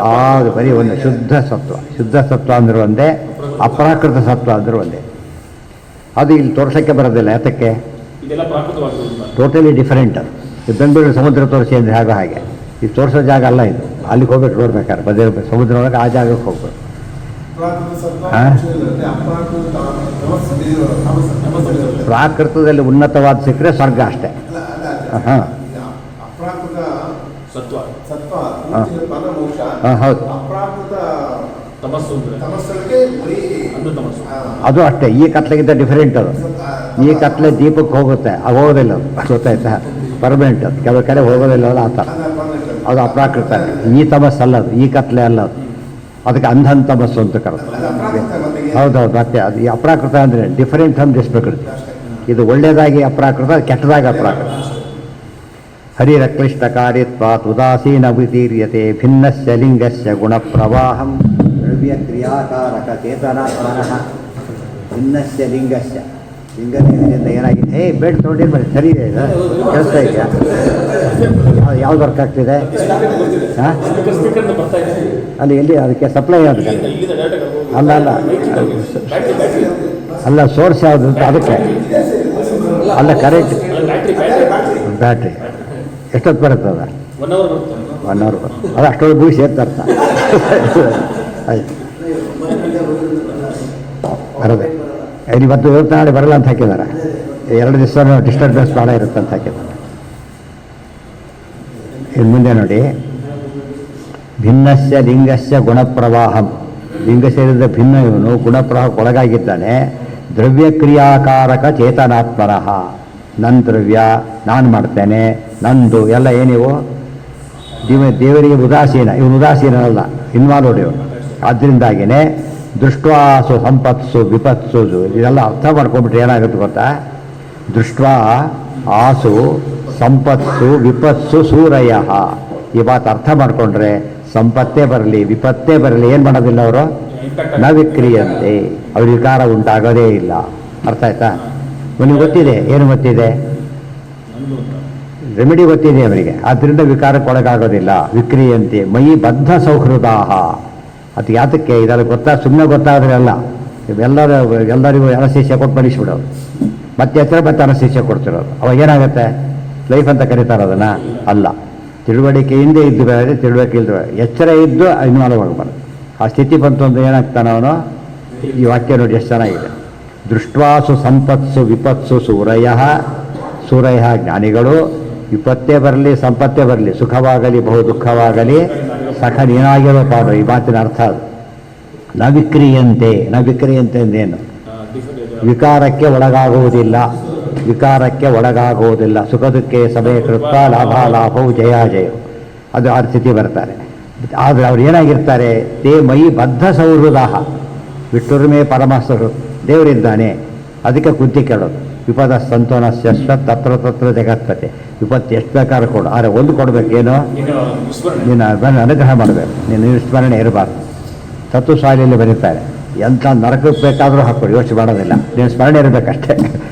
ಯಾವುದು? ಬರೀ ಒಂದು ಶುದ್ಧ ಸತ್ವ. ಶುದ್ಧ ಸತ್ವ ಅಂದ್ರೆ ಒಂದೇ, ಅಪ್ರಾಕೃತ ಸತ್ವ ಅಂದ್ರೆ ಒಂದೇ. ಅದು ಇಲ್ಲಿ ತೋರ್ಸೋಕ್ಕೆ ಬರೋದಿಲ್ಲ. ಯಾತಕ್ಕೆ? Totally different. ಬೆಂಗಳೂರು ಸಮುದ್ರ ತೋರಿಸಿ ಅಂದರೆ ಹಾಗೆ ಇದು ತೋರಿಸೋ ಜಾಗ ಅಲ್ಲ ಇದು. ಅಲ್ಲಿಗೆ ಹೋಗ್ಬೇಕು ನೋಡ್ಬೇಕಾದ್ರೆ ಬದೇ ಸಮುದ್ರ ಒಳಗೆ ಆ ಜಾಗಕ್ಕೆ ಹೋಗ್ಬೇಕು. ಪ್ರಾಕೃತದಲ್ಲಿ ಉನ್ನತವಾದ ಸಿಕ್ಕರೆ ಸ್ವರ್ಗ ಅಷ್ಟೇ. ಹಾಂ ಹೌದು, ಅದು ಅಷ್ಟೇ. ಈ ಕತ್ಲೆಗಿಂತ ಡಿಫರೆಂಟ್ ಅದು. ಈ ಕತ್ಲೆ ದೀಪಕ್ಕೆ ಹೋಗುತ್ತೆ, ಅದು ಹೋಗೋದಿಲ್ಲ, ಅದು ಗೊತ್ತಾಯ್ತಾ, ಪರ್ಮನೆಂಟ್ ಅದು. ಕೆಲವು ಕಡೆ ಹೋಗೋದಿಲ್ಲ ಆ ಥರ, ಅದು ಅಪ್ರಾಕೃತ. ಈ ತಮಸ್ಸಲ್ಲ ಅದು, ಈ ಕತ್ಲೆ ಅಲ್ಲ ಅದು. ಅದಕ್ಕೆ ಅಂಧನ್ ತಮಸ್ಸು ಅಂತ ಕರೆದು. ಹೌದೌದು, ಮತ್ತೆ ಅದು ಈ ಅಪ್ರಾಕೃತ ಅಂದರೆ ಡಿಫರೆಂಟ್ ಫ್ರಮ್ ಡಿಸ್ಪ್ರಕೃತಿ. ಇದು ಒಳ್ಳೆಯದಾಗಿ ಅಪ್ರಾಕೃತ, ಕೆಟ್ಟದಾಗಿ ಅಪ್ರಾಕೃತ. ಹರಿರಕ್ಲಿಷ್ಟಕಾರಿತ್ವಾತ್ ಉದಾಸೀನ ವಿತೀರ್ಯತೆ ಭಿನ್ನಸ್ಯ ಲಿಂಗಸ್ಯ ಗುಣಪ್ರವಾಹಂ ದ್ರವ್ಯ ಕ್ರಿಯಾಕಾರಕ ಚೇತನಾತ್ಮನಃ. ಭಿನ್ನಸ್ಯ ಲಿಂಗಸ್ಯ, ಲಿಂಗದಿಂದ ಏನಾಗಿದೆ? ಬೆಡ್ ತೊಗೊಂಡಿರ್ಬಾರ್ದು, ಸರಿ ಇದೆ, ಕೆಲಸ ಇದೆಯಾ? ಯಾವ್ದು ವರ್ಕ್ ಆಗ್ತಿದೆ? ಹಾಂ, ಅಲ್ಲಿ ಎಲ್ಲಿ ಅದಕ್ಕೆ ಸಪ್ಲೈ ಯಾವುದು? ಅಲ್ಲ ಅಲ್ಲ ಅಲ್ಲ, ಸೋರ್ಸ್ ಯಾವುದು ಅಂತ ಅದಕ್ಕೆ ಅಲ್ಲ, ಕರೆಂಟ್ ಬ್ಯಾಟ್ರಿ ಎಷ್ಟೊತ್ತು ಬರುತ್ತೆ? ಅದ 1 ಅವರ್ ಬರುತ್ತೆ. ಅದು ಅಷ್ಟೊಂದು ಮುಗಿಸಿ ಸೇರ್ತಾರ್ತ ಆಯ್ತು ಬರೋದೆ. ಇವತ್ತು ಇವತ್ತು ನಾಳೆ ಬರಲ್ಲ ಅಂತ ಹಾಕಿದ್ದಾರೆ. 2 ದಿವಸ ಡಿಸ್ಟರ್ಬೆನ್ಸ್ ಭಾಳ ಇರುತ್ತೆ ಅಂತ ಹಾಕಿದ್ದಾರೆ. ಇನ್ನು ಮುಂದೆ ನೋಡಿ, ಭಿನ್ನಸ್ಯ ಲಿಂಗಸ್ಯ ಗುಣಪ್ರವಾಹಂ. ಲಿಂಗ ಸೇರಿದ ಭಿನ್ನ ಇವನು ಗುಣಪ್ರವಾಹಕ್ಕೆ ಒಳಗಾಗಿದ್ದಾನೆ. ದ್ರವ್ಯ ಕ್ರಿಯಾಕಾರಕ ಚೇತನಾತ್ಮನಃ. ನನ್ನ ದ್ರವ್ಯ, ನಾನು ಮಾಡ್ತೇನೆ, ನಂದು ಎಲ್ಲ ಏನಿವು ದೇವರಿಗೆ ಉದಾಸೀನ. ಇವನು ಉದಾಸೀನಲ್ಲ, ಇನ್ವಾಲ್ವ್ಡ್ ಇವನು. ಆದ್ದರಿಂದಾಗಿಯೇ ದೃಷ್ಟ್ವಾಸು ಸಂಪತ್ಸು ವಿಪತ್ಸು, ಇದೆಲ್ಲ ಅರ್ಥ ಮಾಡ್ಕೊಂಡ್ಬಿಟ್ರೆ ಏನಾಗುತ್ತೆ ಗೊತ್ತಾ? ದೃಷ್ಟ್ವಾ ಆಸು ಸಂಪತ್ಸು ವಿಪತ್ಸು ಸೂರಯ. ಈ ಮಾತು ಅರ್ಥ ಮಾಡಿಕೊಂಡ್ರೆ ಸಂಪತ್ತೇ ಬರಲಿ ವಿಪತ್ತೇ ಬರಲಿ ಏನು ಮಾಡೋದಿಲ್ಲ ಅವರು, ನ ವಿಕ್ರಿಯಂತೆ, ಅವ್ರ ವಿಕಾರ ಉಂಟಾಗೋದೇ ಇಲ್ಲ. ಅರ್ಥ ಆಯ್ತಾ? ನಿಮಗೆ ಗೊತ್ತಿದೆ, ಏನು ಗೊತ್ತಿದೆ? ರೆಮಿಡಿ ಗೊತ್ತಿದೆ ಅವರಿಗೆ. ಆದ್ದರಿಂದ ವಿಕಾರಕ್ಕೆ ಒಳಗಾಗೋದಿಲ್ಲ. ವಿಕ್ರಿಯಂತೆ ಮಯಿ ಬದ್ಧ ಸೌಹೃದಾಹ. ಅದು ಯಾತಕ್ಕೆ ಇದೆಲ್ಲ ಸುಮ್ಮನೆ ಗೊತ್ತಾದರೆ ಅಲ್ಲ. ಎಲ್ಲರಿಗೂ ಅನಶಿಷ್ಯ ಕೊಟ್ಟು ಬಲಿಸ್ಬಿಡೋರು, ಮತ್ತೆ ಮತ್ತೆ ಅನಶಿಷ್ಯ ಕೊಡ್ತಿರೋರು. ಅವಾಗ ಏನಾಗುತ್ತೆ? ಲೈಫ್ ಅಂತ ಕರೀತಾರೆ ಅದನ್ನು. ಅಲ್ಲ, ತಿಳುವಳಿಕೆಯಿಂದ ಇದ್ದು ಬೇರೆ, ತಿಳುವಳಿಕೆ ಇದ್ದು ಬೇರೆ. ಎಚ್ಚರ ಇದ್ದು ಇನ್ವಾಲ್ವ್ ಆಗಬಾರ್ದು. ಆ ಸ್ಥಿತಿ ಬಂತು ಅಂದ್ರೆ ಏನಾಗ್ತಾನೆ ಅವನು? ಈ ವಾಕ್ಯ ನೋಡಿ ಎಷ್ಟು ಚೆನ್ನಾಗಿದೆ. ದೃಷ್ಟ್ವಾಸು ಸಂಪತ್ಸು ವಿಪತ್ಸು ಸೂರಯ. ಸೂರಯ ಜ್ಞಾನಿಗಳು. ವಿಪತ್ತೇ ಬರಲಿ ಸಂಪತ್ತೇ ಬರಲಿ, ಸುಖವಾಗಲಿ ಬಹು ದುಃಖವಾಗಲಿ ಸಖ ನೀನಾಗಿರೋ ಪಾಡು. ಈ ಮಾತಿನ ಅರ್ಥ ಅದು. ನ ವಿಕ್ರಿಯಂತೆ. ನ ವಿಕ್ರಿಯಂತೆ ಅಂದೇನು? ವಿಕಾರಕ್ಕೆ ಒಳಗಾಗುವುದಿಲ್ಲ. ವಿಕಾರಕ್ಕೆ ಒಳಗಾಗುವುದಿಲ್ಲ. ಸುಖ ದುಃಖೆ ಸಭೆ ಕೃತ್ವ ಲಾಭಾಲಾಭವು ಜಯಾಜಯವು. ಅದು ಆ ಸ್ಥಿತಿ ಬರ್ತಾರೆ. ಆದರೆ ಅವ್ರು ಏನಾಗಿರ್ತಾರೆ? ತೇ ಮೈ ಬದ್ಧ ಸೌಹೃದಾಹ. ವಿಟ್ಟುರ್ಮೆ ಪರಮಸ್ವರು, ದೇವರಿದ್ದಾನೆ, ಅದಕ್ಕೆ ಕುಂತಿ ಕೇಳೋದು. ವಿಪದ ಸಂತೋನಸ್ಯಶ್ವ ತತ್ರ ತತ್ರ ಜಗತ್ಪತೆ. ವಿಪತ್ತು ಎಷ್ಟು ಬೇಕಾದ್ರೂ ಕೊಡು, ಆದರೆ ಒಂದು ಕೊಡಬೇಕೇನೋ, ನೀನು ಅನುಗ್ರಹ ಮಾಡಬೇಕು, ನೀನು ಸ್ಮರಣೆ ಇರಬಾರ್ದು. ತತ್ವಶಾಲೆಯಲ್ಲಿ ಬರೀತಾರೆ, ಎಂಥ ನರಕಕ್ಕೆ ಬೇಕಾದರೂ ಹಾಕ್ಕೊಡಿ, ಯೋಚನೆ ಮಾಡೋದಿಲ್ಲ, ನೀನು ಸ್ಮರಣೆ ಇರಬೇಕಷ್ಟೇ.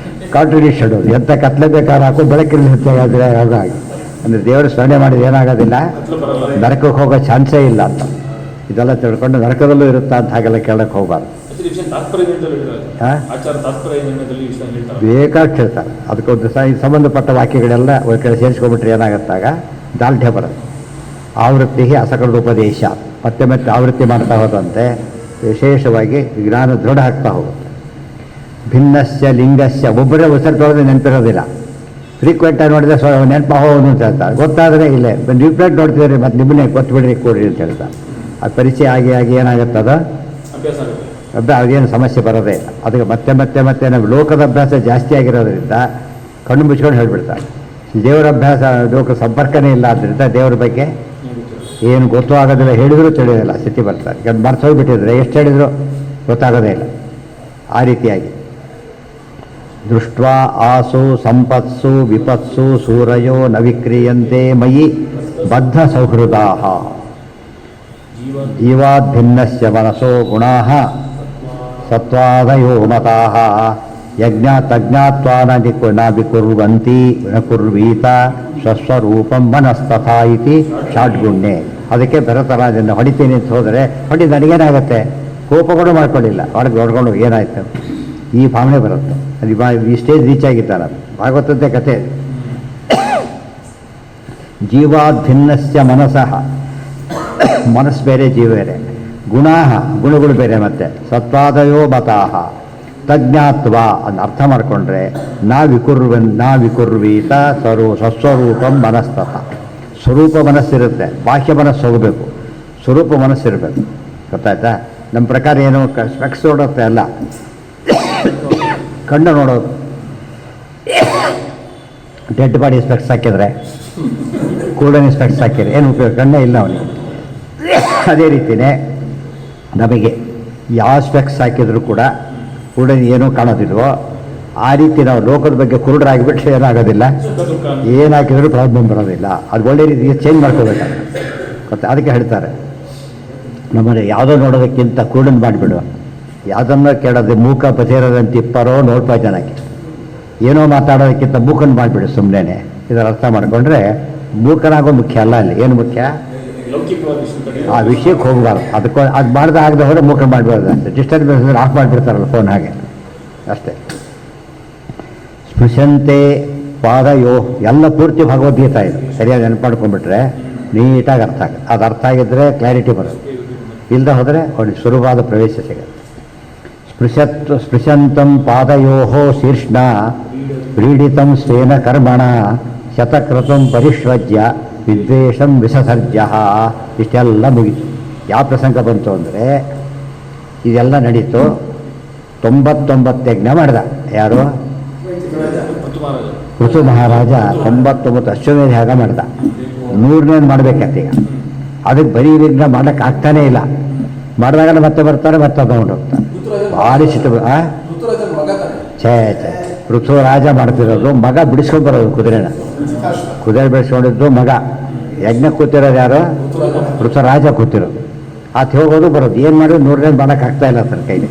ಕಾಂಟ್ರಿಬ್ಯೂಷನ್ ಎಂಥ ಕತ್ಲೆ ಬೇಕಾದ್ರೂ ಹಾಕೋ, ಬೆಳಕಿನ ಹೆಚ್ಚಾಗಾದರೆ ಹಾಗಾಗಿ. ಅಂದರೆ ದೇವರು ಸ್ಮರಣೆ ಮಾಡಿದ್ರೆ ಏನಾಗೋದಿಲ್ಲ, ನರಕಕ್ಕೆ ಹೋಗೋ ಚಾನ್ಸೇ ಇಲ್ಲ ಅಂತ. ಇದೆಲ್ಲ ತಿಳ್ಕೊಂಡು ನರಕದಲ್ಲೂ ಇರುತ್ತಾ ಅಂತ ಹಾಗೆಲ್ಲ ಕೇಳಕ್ಕೆ ಹೋಗಬಾರ್ದು. ಬೇಕಾಗಿ ಹೇಳ್ತಾರೆ. ಅದಕ್ಕೊಂದು ಸಂಬಂಧಪಟ್ಟ ವಾಕ್ಯಗಳೆಲ್ಲ ಒಂದು ಕಡೆ ಸೇರಿಸ್ಕೊಂಡ್ಬಿಟ್ರೆ ಏನಾಗುತ್ತಾಗ ದಾಲ್ಢ್ಯ ಬರುತ್ತೆ. ಆವೃತ್ತಿ ಅಸಕೃತ ಉಪದೇಶ. ಮತ್ತೆ ಮತ್ತೆ ಆವೃತ್ತಿ ಮಾಡ್ತಾ ಹೋದಂತೆ ವಿಶೇಷವಾಗಿ ಜ್ಞಾನ ದೃಢ ಆಗ್ತಾ ಹೋಗುತ್ತೆ. ಭಿನ್ನಸ್ಯ ಲಿಂಗಸ್ಯ. ಒಬ್ಬರೇ ಉಸಿರು ತೊಳೆದ್ರೆ ನೆನಪಿರೋದಿಲ್ಲ. ಫ್ರೀಕ್ವೆಂಟಾಗಿ ನೋಡಿದ್ರೆ ನೆನಪು ಹೋಗೋದು ಅಂತ ಹೇಳ್ತಾರೆ. ಗೊತ್ತಾದರೆ ಇಲ್ಲೇ ರಿಪ್ಲೇಟ್ ನೋಡ್ತಿದ್ರೆ ಮತ್ತೆ ನಿಮ್ಮನ್ನೇ ಕೊಟ್ಬಿಡ್ರಿ ಕೊಡ್ರಿ ಅಂತ ಹೇಳ್ತಾರೆ. ಅದು ಪರಿಚಯ ಆಗಿ ಆಗಿ ಏನಾಗುತ್ತದ ಅದೇನು ಸಮಸ್ಯೆ ಬರೋದೇ ಇಲ್ಲ. ಅದಕ್ಕೆ ಮತ್ತೆ ಮತ್ತೆ ಮತ್ತೆ ನಾವು ಲೋಕದ ಅಭ್ಯಾಸ ಜಾಸ್ತಿ ಆಗಿರೋದ್ರಿಂದ ಕಣ್ಣು ಮುಚ್ಕೊಂಡು ಹೇಳ್ಬಿಡ್ತಾರೆ. ದೇವರ ಅಭ್ಯಾಸ ಲೋಕ ಸಂಪರ್ಕನೇ ಇಲ್ಲ. ಆದ್ದರಿಂದ ದೇವರ ಬಗ್ಗೆ ಏನು ಗೊತ್ತೂ ಆಗೋದಿಲ್ಲ, ಹೇಳಿದರೂ ತಿಳಿಯೋದಿಲ್ಲ, ಸ್ಥಿತಿ ಬರ್ತಾರೆ. ಈಗ ಮರ್ತೋಗ್ಬಿಟ್ಟಿದ್ರೆ ಎಷ್ಟು ಹೇಳಿದ್ರು ಗೊತ್ತಾಗೋದೇ ಇಲ್ಲ. ಆ ರೀತಿಯಾಗಿ ದೃಷ್ಟ್ವಾ ಆಸು ಸಂಪತ್ಸು ವಿಪತ್ಸು ಸೂರಯೋ ನ ವಿಕ್ರಿಯಂತೆ ಮಯಿ ಬದ್ಧ ಸೌಹೃದಾಹ. ಜೀವಾದ್ಭಿನ್ನಸ್ಯ ಮನಸೋ ಗುಣಾಃ ಸತ್ವಾದಯೋ ಮತಾಃ ಯಜ್ಞಾತಜ್ಞಾತ್ವಾ ನ ವಿಕುರ್ವಂತಿ ನ ಕುರ್ವೀತ ಸ್ವಸ್ವರೂಪಂ ಮನಸ್ತಥಾ ಇತಿ ಷಾಡ್ಗುಣ್ಯೆ. ಅದಕ್ಕೆ ಭರತರಾಜನ ಹೊಡಿತೀನಿ ಅಂತ ಹೋದರೆ ಹೊಡಿ ನನಗೇನಾಗುತ್ತೆ, ಕೋಪ ಕೂಡ ಮಾಡ್ಕೊಳ್ಳಿಲ್ಲ, ಹೊರಗೆ ಹೊಡ್ಕೊಂಡು ಏನಾಯ್ತು ಈ ಭಾವನೆ ಬರುತ್ತೆ. ಅದು ಈ ಸ್ಟೇಜ್ ರೀಚ್ ಆಗಿದ್ದಾನೆ. ಭಾಗವತದ್ದೇ ಕಥೆ. ಜೀವಾದ್ಭಿನ್ನಸ್ಯ ಮನಸಃ ಮನಸ್ಸು ಬೇರೆ ಜೀವ ಬೇರೆ. ಗುಣಗಳು ಬೇರೆ. ಮತ್ತೆ ಸತ್ವಾದಯೋ ಮತಾಹ ತಜ್ಞಾತ್ವ ಅಂತ ಅರ್ಥ ಮಾಡಿಕೊಂಡ್ರೆ ವಿಕುರ್ವೀತ ಸಸ್ವರೂಪಂ ಮನಸ್ತಥ. ಸ್ವರೂಪ ಮನಸ್ಸಿರುತ್ತೆ, ಬಾಹ್ಯ ಮನಸ್ಸು ಹೋಗಬೇಕು, ಸ್ವರೂಪ ಮನಸ್ಸಿರಬೇಕು. ಗೊತ್ತಾಯ್ತಾ? ನಮ್ಮ ಪ್ರಕಾರ ಏನು ಸ್ಪೆಕ್ಸ್ ನೋಡುತ್ತೆ ಅಲ್ಲ, ಕಣ್ಣು ನೋಡೋದು. ಡೆಡ್ ಬಾಡಿ ಸ್ಪೆಕ್ಸ್ ಹಾಕಿದರೆ, ಕೂಡನೇ ಸ್ಪೆಕ್ಸ್ ಹಾಕಿದ್ರೆ ಏನು ಉಪಯೋಗ? ಕಣ್ಣೇ ಇಲ್ಲ ಅವನಿಗೆ. ಅದೇ ರೀತಿಯೇ ನಮಗೆ ಯಾವ ಸ್ಪೆಕ್ಸ್ ಹಾಕಿದರೂ ಕೂಡ ಏನೂ ಕಾಣೋದಿಲ್ವೋ ಆ ರೀತಿ ನಾವು ಲೋಕದ ಬಗ್ಗೆ ಕುರುಡರಾಗಿಬಿಟ್ರೆ ಏನಾಗೋದಿಲ್ಲ, ಏನು ಹಾಕಿದರೂ ಪ್ರಾಬ್ಲಮ್ ಬರೋದಿಲ್ಲ. ಅದು ಒಳ್ಳೆ ರೀತಿಗೆ ಚೇಂಜ್ ಮಾಡ್ಕೋಬೇಕಾದ್ರೆ ಗೊತ್ತಾ? ಅದಕ್ಕೆ ಹೇಳ್ತಾರೆ ನಮ್ಮಲ್ಲಿ ಯಾವುದೋ ನೋಡೋದಕ್ಕಿಂತ ಕುರುಡನ್ ಮಾಡಿಬಿಡುವ, ಯಾವುದನ್ನು ಕೇಳೋದು ಮೂಕ ಬದಿರೋದಂತ ಇಪ್ಪರೋ ನೋಡ್ಪಾ ಜನಕ್ಕೆ, ಏನೋ ಮಾತಾಡೋದಕ್ಕಿಂತ ಮೂಕನ್ ಮಾಡಿಬಿಡು ಸುಮ್ಮನೆ. ಇದರ ಅರ್ಥ ಮಾಡಿಕೊಂಡ್ರೆ ಮೂಕನಾಗೋ ಮುಖ್ಯ ಅಲ್ಲ, ಅಲ್ಲಿ ಏನು ಮುಖ್ಯ? ಆ ವಿಷಯಕ್ಕೆ ಹೋಗಬಾರ್ದು. ಅದಕ್ಕೆ ಅದು ಮಾಡ್ದೆ ಆಗದೆ ಹೋದರೆ ಮೂಕನ್ ಮಾಡಿಬಿಡೋದು ಅಷ್ಟೇ. ಡಿಸ್ಟರ್ಬೆನ್ಸ್ ಆಫ್ ಮಾಡಿಬಿಡ್ತಾರಲ್ಲ ಫೋನ್, ಹಾಗೆ ಅಷ್ಟೇ. ಸ್ಪೃಶಂತೆ ಪಾದಯೋ ಎಲ್ಲ ಪೂರ್ತಿ ಭಗವದ್ಗೀತಾ ಇದು. ಸರಿಯಾಗಿ ನೆನಪು ಮಾಡ್ಕೊಂಡ್ಬಿಟ್ರೆ ನೀಟಾಗಿ ಅರ್ಥ ಆಗುತ್ತೆ. ಅದು ಅರ್ಥ ಆಗಿದ್ದರೆ ಕ್ಲಾರಿಟಿ ಬರುತ್ತೆ, ಇಲ್ಲದೆ ಹೋದರೆ ಅವನಿಗೆ ಸುಲಭವಾದ ಪ್ರವೇಶ ಸಿಗುತ್ತೆ. ಸ್ಪೃಶಂತಂ ಪಾದಯೋ ಶೀರ್ಷ್ಣ ಕ್ರೀಡಿತಂ ಸ್ವೇನ ಕರ್ಮಣ ಶತಕೃತಂ ಪರಿಶ್ವಜ್ಯ ವಿದ್ವೇಷಂ ವಿಸಸರ್ಜ. ಇಷ್ಟೆಲ್ಲ ಮುಗಿತು. ಯಾವ ಪ್ರಸಂಗ ಬಂತು ಅಂದರೆ ಇದೆಲ್ಲ ನಡೀತು. 99 ಯಜ್ಞ ಮಾಡಿದ. ಯಾರು? ಋತು ಮಹಾರಾಜ 99 ಅಶ್ವಮೇಧ ಯಾಗ ಮಾಡಿದ. 100ನೇದು ಮಾಡಬೇಕಂತೀಗ. ಅದಕ್ಕೆ ಬರೀ ವಿಘ್ನ ಮಾಡೋಕ್ಕೆ ಆಗ್ತಾನೇ ಇಲ್ಲ. ಮಾಡಿದಾಗ ಮತ್ತೆ ಬರ್ತಾರೆ, ಮತ್ತೆ ತಗೊಂಡು ಹೋಗ್ತಾರೆ. ಭಾರಿ ಸಿಟ್ಟು. ಛೇ ಋತುರಾಜ ಮಾಡ್ತಿರೋದು, ಮಗ ಬಿಡಿಸ್ಕೊಂಡು ಬರೋದು ಕುದುರೆ ಬಿಡಿಸ್ಕೊಂಡಿದ್ದು ಮಗ. ಯಜ್ಞ ಕೂತಿರೋದು ಯಾರು? ಋತುರಾಜ ಕೂತಿರೋದು. ಆತ ಹೋಗೋದು ಬರೋದು. ಏನು ಮಾಡೋದು? 100ನೇದು ಮಾಡೋಕ್ಕೆ ಆಗ್ತಾ ಇಲ್ಲ ತನ್ನ ಕೈಲಿ.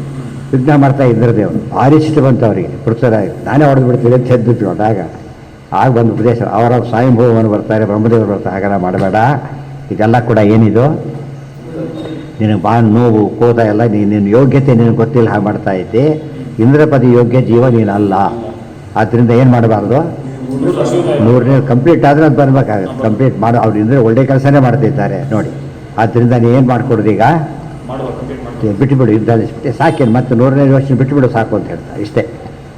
ವಿಘ್ನ ಮಾಡ್ತಾ ಇದ್ದರು ದೇವರು. ಭಾರಿ ಸಿಟ್ಟು ಬಂತು ಅವರಿಗೆ. ಪೃಥ್ವಿರಾಜ ನಾನೇ ಹೊಡೆದು ಬಿಡ್ತೀವಿ ಅಂತ ಎದ್ದುಬಿಟ್ಟು ಆಗ ಬಂದು ಉಪದೇಶ. ಅವರ ಸ್ವಯಂಭೂವನ್ನು ಬರ್ತಾರೆ, ಬ್ರಹ್ಮದೇವರು ಬರ್ತಾರೆ. ಹಾಗೆಲ್ಲ ಮಾಡಬೇಡ, ಇದೆಲ್ಲ ಕೂಡ ಏನಿದು ನಿನಗೆ ನೋವು ಕೋದ ಎಲ್ಲ ನಿನ್ನ ಯೋಗ್ಯತೆ ನಿನಗೆ ಗೊತ್ತಿಲ್ಲ, ಹಾಗೆ ಮಾಡ್ತಾ ಇದ್ದೆ. ಇಂದ್ರಪದಿ ಯೋಗ್ಯ ಜೀವ ನೀನಲ್ಲ. ಆದ್ದರಿಂದ ಏನು ಮಾಡಬಾರ್ದು? 100ನೇ ಕಂಪ್ಲೀಟ್ ಆದರೆ ಅದು ಬರಬೇಕಾಗುತ್ತೆ. ಕಂಪ್ಲೀಟ್ ಮಾಡೋ ಅವ್ರು ಇಂದ್ರೆ ಒಳ್ಳೆ ಕೆಲಸನೇ ಮಾಡ್ತಿದ್ದಾರೆ ನೋಡಿ. ಆದ್ದರಿಂದ ನೀನು ಏನು ಮಾಡಿಕೊಡೋದು ಈಗ? ಬಿಟ್ಟುಬಿಡು, ಯುದ್ಧದಲ್ಲಿ ಸಾಕೇನು ಮತ್ತೆ 100ನೇ ವರ್ಷ ಬಿಟ್ಟುಬಿಡು ಸಾಕು ಅಂತ ಹೇಳ್ತಾರೆ. ಇಷ್ಟೇ.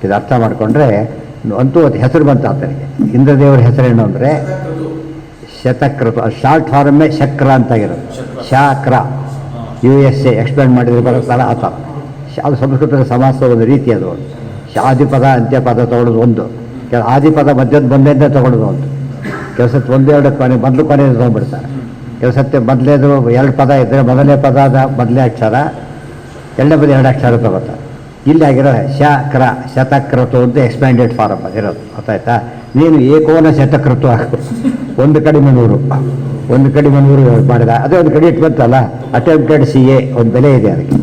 ಇದು ಅರ್ಥ ಮಾಡಿಕೊಂಡ್ರೆ ಅಂತೂ ಅದು ಹೆಸರು ಬಂತು ಆತನಿಗೆ. ಇಂದ್ರದೇವರ ಹೆಸರೇನು ಅಂದರೆ ಶತಕೃತ. ಶಾರ್ಟ್ ಫಾರ್ಮೇ ಶಕ್ರ ಅಂತಾಗಿರೋದು. ಶಾಕ್ರ USA ಎಕ್ಸ್ಪ್ಲೇನ್ ಮಾಡಿದ್ರೆ ಬರುತ್ತಲ್ಲ ಆ ಥರ. ಅದು ಸಂಸ್ಕೃತದ ಸಮಾಸದ ಒಂದು ರೀತಿ. ಅದು ಆದಿಪದ ಅಂತ್ಯಪದ ತೊಗೊಳ್ಳೋದು ಒಂದು, ಆದಿಪದ ಮಧ್ಯದ ಬಂದೆಂದೇ ತೊಗೊಳ್ಳೋದು ಒಂದು. ಕೆಲಸಕ್ಕೆ ಒಂದೆರಡು ಕೊನೆ ಮೊದಲು ಕೊನೆ ತೊಗೊಂಡ್ಬಿಡ್ತಾರೆ. ಕೆಲಸಕ್ಕೆ ಮೊದಲೇದು 2 ಪದ ಇದ್ದರೆ ಮೊದಲನೇ ಪದದ ಮೊದಲನೇ ಅಕ್ಷರ, ಎರಡನೇ ಪದ 2 ಅಕ್ಷರ ತೊಗೋತಾರೆ. ಇಲ್ಲಿ ಆಗಿರೋ ಶಕ್ರ ಶತಕೃತು ಅಂತ ಎಕ್ಸ್ಪ್ಯಾಂಡೆಡ್ ಫಾರಮ್ ಅದಿರೋದು. ಗೊತ್ತಾಯ್ತಾ? ನೀನು ಏಕೋನ ಶತಕೃತು ಹಾಕು. ಒಂದು ಕಡಿಮೆ 100 ಮಾಡಿದ. ಅದೇ ಒಂದು ಕ್ರೆಡಿಟ್ ಬಂತಲ್ಲ, ಅಟೆಂಪ್ಟೆಡ್ CA ಒಂದು ಬೆಲೆ ಇದೆ ಅದಕ್ಕೆ.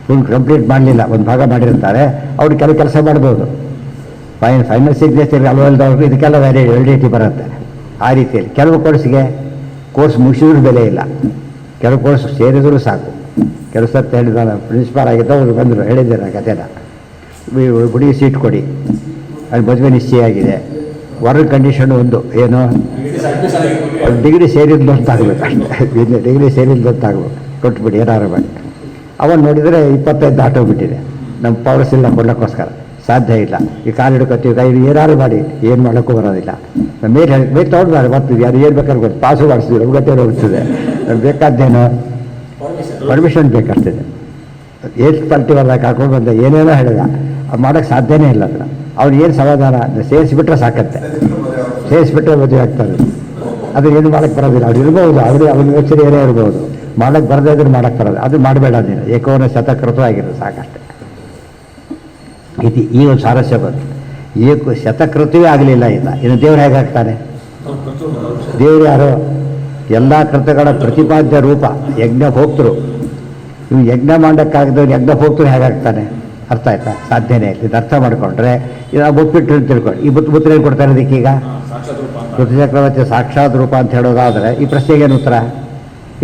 ಫುಲ್ ಕಂಪ್ಲೀಟ್ ಮಾಡಲಿಲ್ಲ, ಒಂದು ಭಾಗ ಮಾಡಿರ್ತಾರೆ, ಅವ್ರು ಕೆಲಸ ಮಾಡ್ಬೋದು. ಫೈನಲ್ ಸಿಗ್ನೇಚರ್ ಅಲ್ವಲ್ದವ್ರು ಇದಕ್ಕೆಲ್ಲ ವ್ಯಾಲಿಡಿಟಿ ಬರುತ್ತೆ. ಆ ರೀತಿಯಲ್ಲಿ ಕೆಲವು ಕೋರ್ಸ್ ಮುಗಿಸಿದ್ರು ಬೆಲೆ ಇಲ್ಲ. ಕೆಲವು ಕೋರ್ಸ್ ಸೇರಿದರೂ ಸಾಕು. ಕೆಲಸ ಹೇಳಿದ ಪ್ರಿನ್ಸಿಪಾಲ್ ಆಗಿದ್ದ ಅವ್ರು ಬಂದರು, ಹೇಳಿದ್ದೆ ನಾನು ಕಥೆನ. ಹುಡುಗಿ ಸೀಟ್ ಕೊಡಿ, ಅಲ್ಲಿ ಮದುವೆ ನಿಶ್ಚಯ ಆಗಿದೆ. ವರ್ಕ್ ಕಂಡೀಷನ್ ಒಂದು ಏನು, ಡಿಗ್ರಿ ಸೇರಿದ್ಲು ಅಂತ ಆಗಬೇಕು ಅಷ್ಟೇ. ಡಿಗ್ರಿ ಸೇರಿದ್ಲು ಅಂತ ಆಗಬೇಕು. ಕೊಟ್ಬಿಡಿ ಏನಾರು ಮಾಡಿ. ಅವನು ನೋಡಿದರೆ 25 ದಾಟೋಗ್ಬಿಟ್ಟಿದೆ. ನಮ್ಮ ಪವರ್ಸ್ ಇಲ್ಲ ಕೊಡ್ಲಿಕ್ಕೋಸ್ಕರ, ಸಾಧ್ಯ ಇಲ್ಲ. ಈ ಕಾಲು ಹಿಡ್ಕೊತೀವಿ, ಕೈ ಏನಾರು ಮಾಡಿ ಏನು ಮಾಡೋಕ್ಕೂ ಬರೋದಿಲ್ಲ. ಮೇಲೆ ತೊಗೊಂಡು ಬರ್ತೀವಿ, ಯಾರು ಏನು ಬೇಕಾದ್ರೆ ಗೊತ್ತು, ಪಾಸು ಮಾಡಿಸ್ತೀವಿ, ಒಗ್ಗಟ್ಟೆ ಹೋಗ್ತದೆ. ನಮ್ಗೆ ಬೇಕಾದ್ದೇನು ಪರ್ಮಿಷನ್ ಬೇಕಷ್ಟಿದೆ. ಏಜ್ ಪಾರ್ಟಿವಲ್ಲ ಹಾಕೊಂಡು ಬಂದ ಏನೇನೋ ಹೇಳಿದ, ಅದು ಮಾಡೋಕ್ಕೆ ಸಾಧ್ಯನೇ ಇಲ್ಲ. ಅದನ್ನು ಅವ್ರು ಏನು ಸಮಾಧಾನ ಸೇರಿಸಿಬಿಟ್ರೆ ಸಾಕತ್ತೆ. ಸೇರಿಸ್ಬಿಟ್ರೆ ಮದುವೆ ಆಗ್ತಾರೆ. ಅದು ಏನು ಮಾಡೋಕ್ಕೆ ಬರೋದಿಲ್ಲ. ಅವ್ರು ಇರ್ಬೋದು, ಅವ್ನ ಯೋಚನೆ ಏನೇ ಇರ್ಬೋದು, ಮಾಡೋಕ್ಕೆ ಬರದೇ ಇದ್ರೆ ಮಾಡೋಕ್ಕೆ ಬರೋದು. ಅದು ಮಾಡಬೇಡ ನೀನು. ಏಕೋನ ಶತಕೃತ ಆಗಿರೋದು ಸಾಕಷ್ಟೆ. ಈ ಒಂದು ಸಾರಸ್ಯ ಬಂತು. ಶತಕೃತವೇ ಆಗಲಿಲ್ಲ ಇಲ್ಲ, ಇನ್ನು ದೇವ್ರು ಹೇಗಾಗ್ತಾನೆ? ದೇವ್ರು ಯಾರು? ಎಲ್ಲ ಕೃತಗಳ ಪ್ರತಿಪಾದ್ಯ ರೂಪ, ಯಜ್ಞ ಹೋಗ್ತರು. ಇವು ಯಜ್ಞ ಮಾಡೋಕ್ಕಾಗದವ್ರು ಯಜ್ಞ ಹೋಗ್ತರು ಹೇಗಾಗ್ತಾನೆ? ಅರ್ಥ ಆಯ್ತಾ? ಸಾಧ್ಯನೇ ಇಲ್ಲ. ಇದು ಅರ್ಥ ಮಾಡಿಕೊಂಡ್ರೆ ಇದು ಬುಟ್ಬಿಟ್ಟು ತಿಳ್ಕೊಂಡು ಈ ಬುತ್ರ ಏನು ಕೊಡ್ತಾ ಇರೋದಕ್ಕೀಗ ಋತುಚಕ್ರವರ್ತಿ ಸಾಕ್ಷಾತ್ ರೂಪ ಅಂತ ಹೇಳೋದಾದರೆ ಈ ಪ್ರಶ್ನೆಗೇನು ಉತ್ತರ?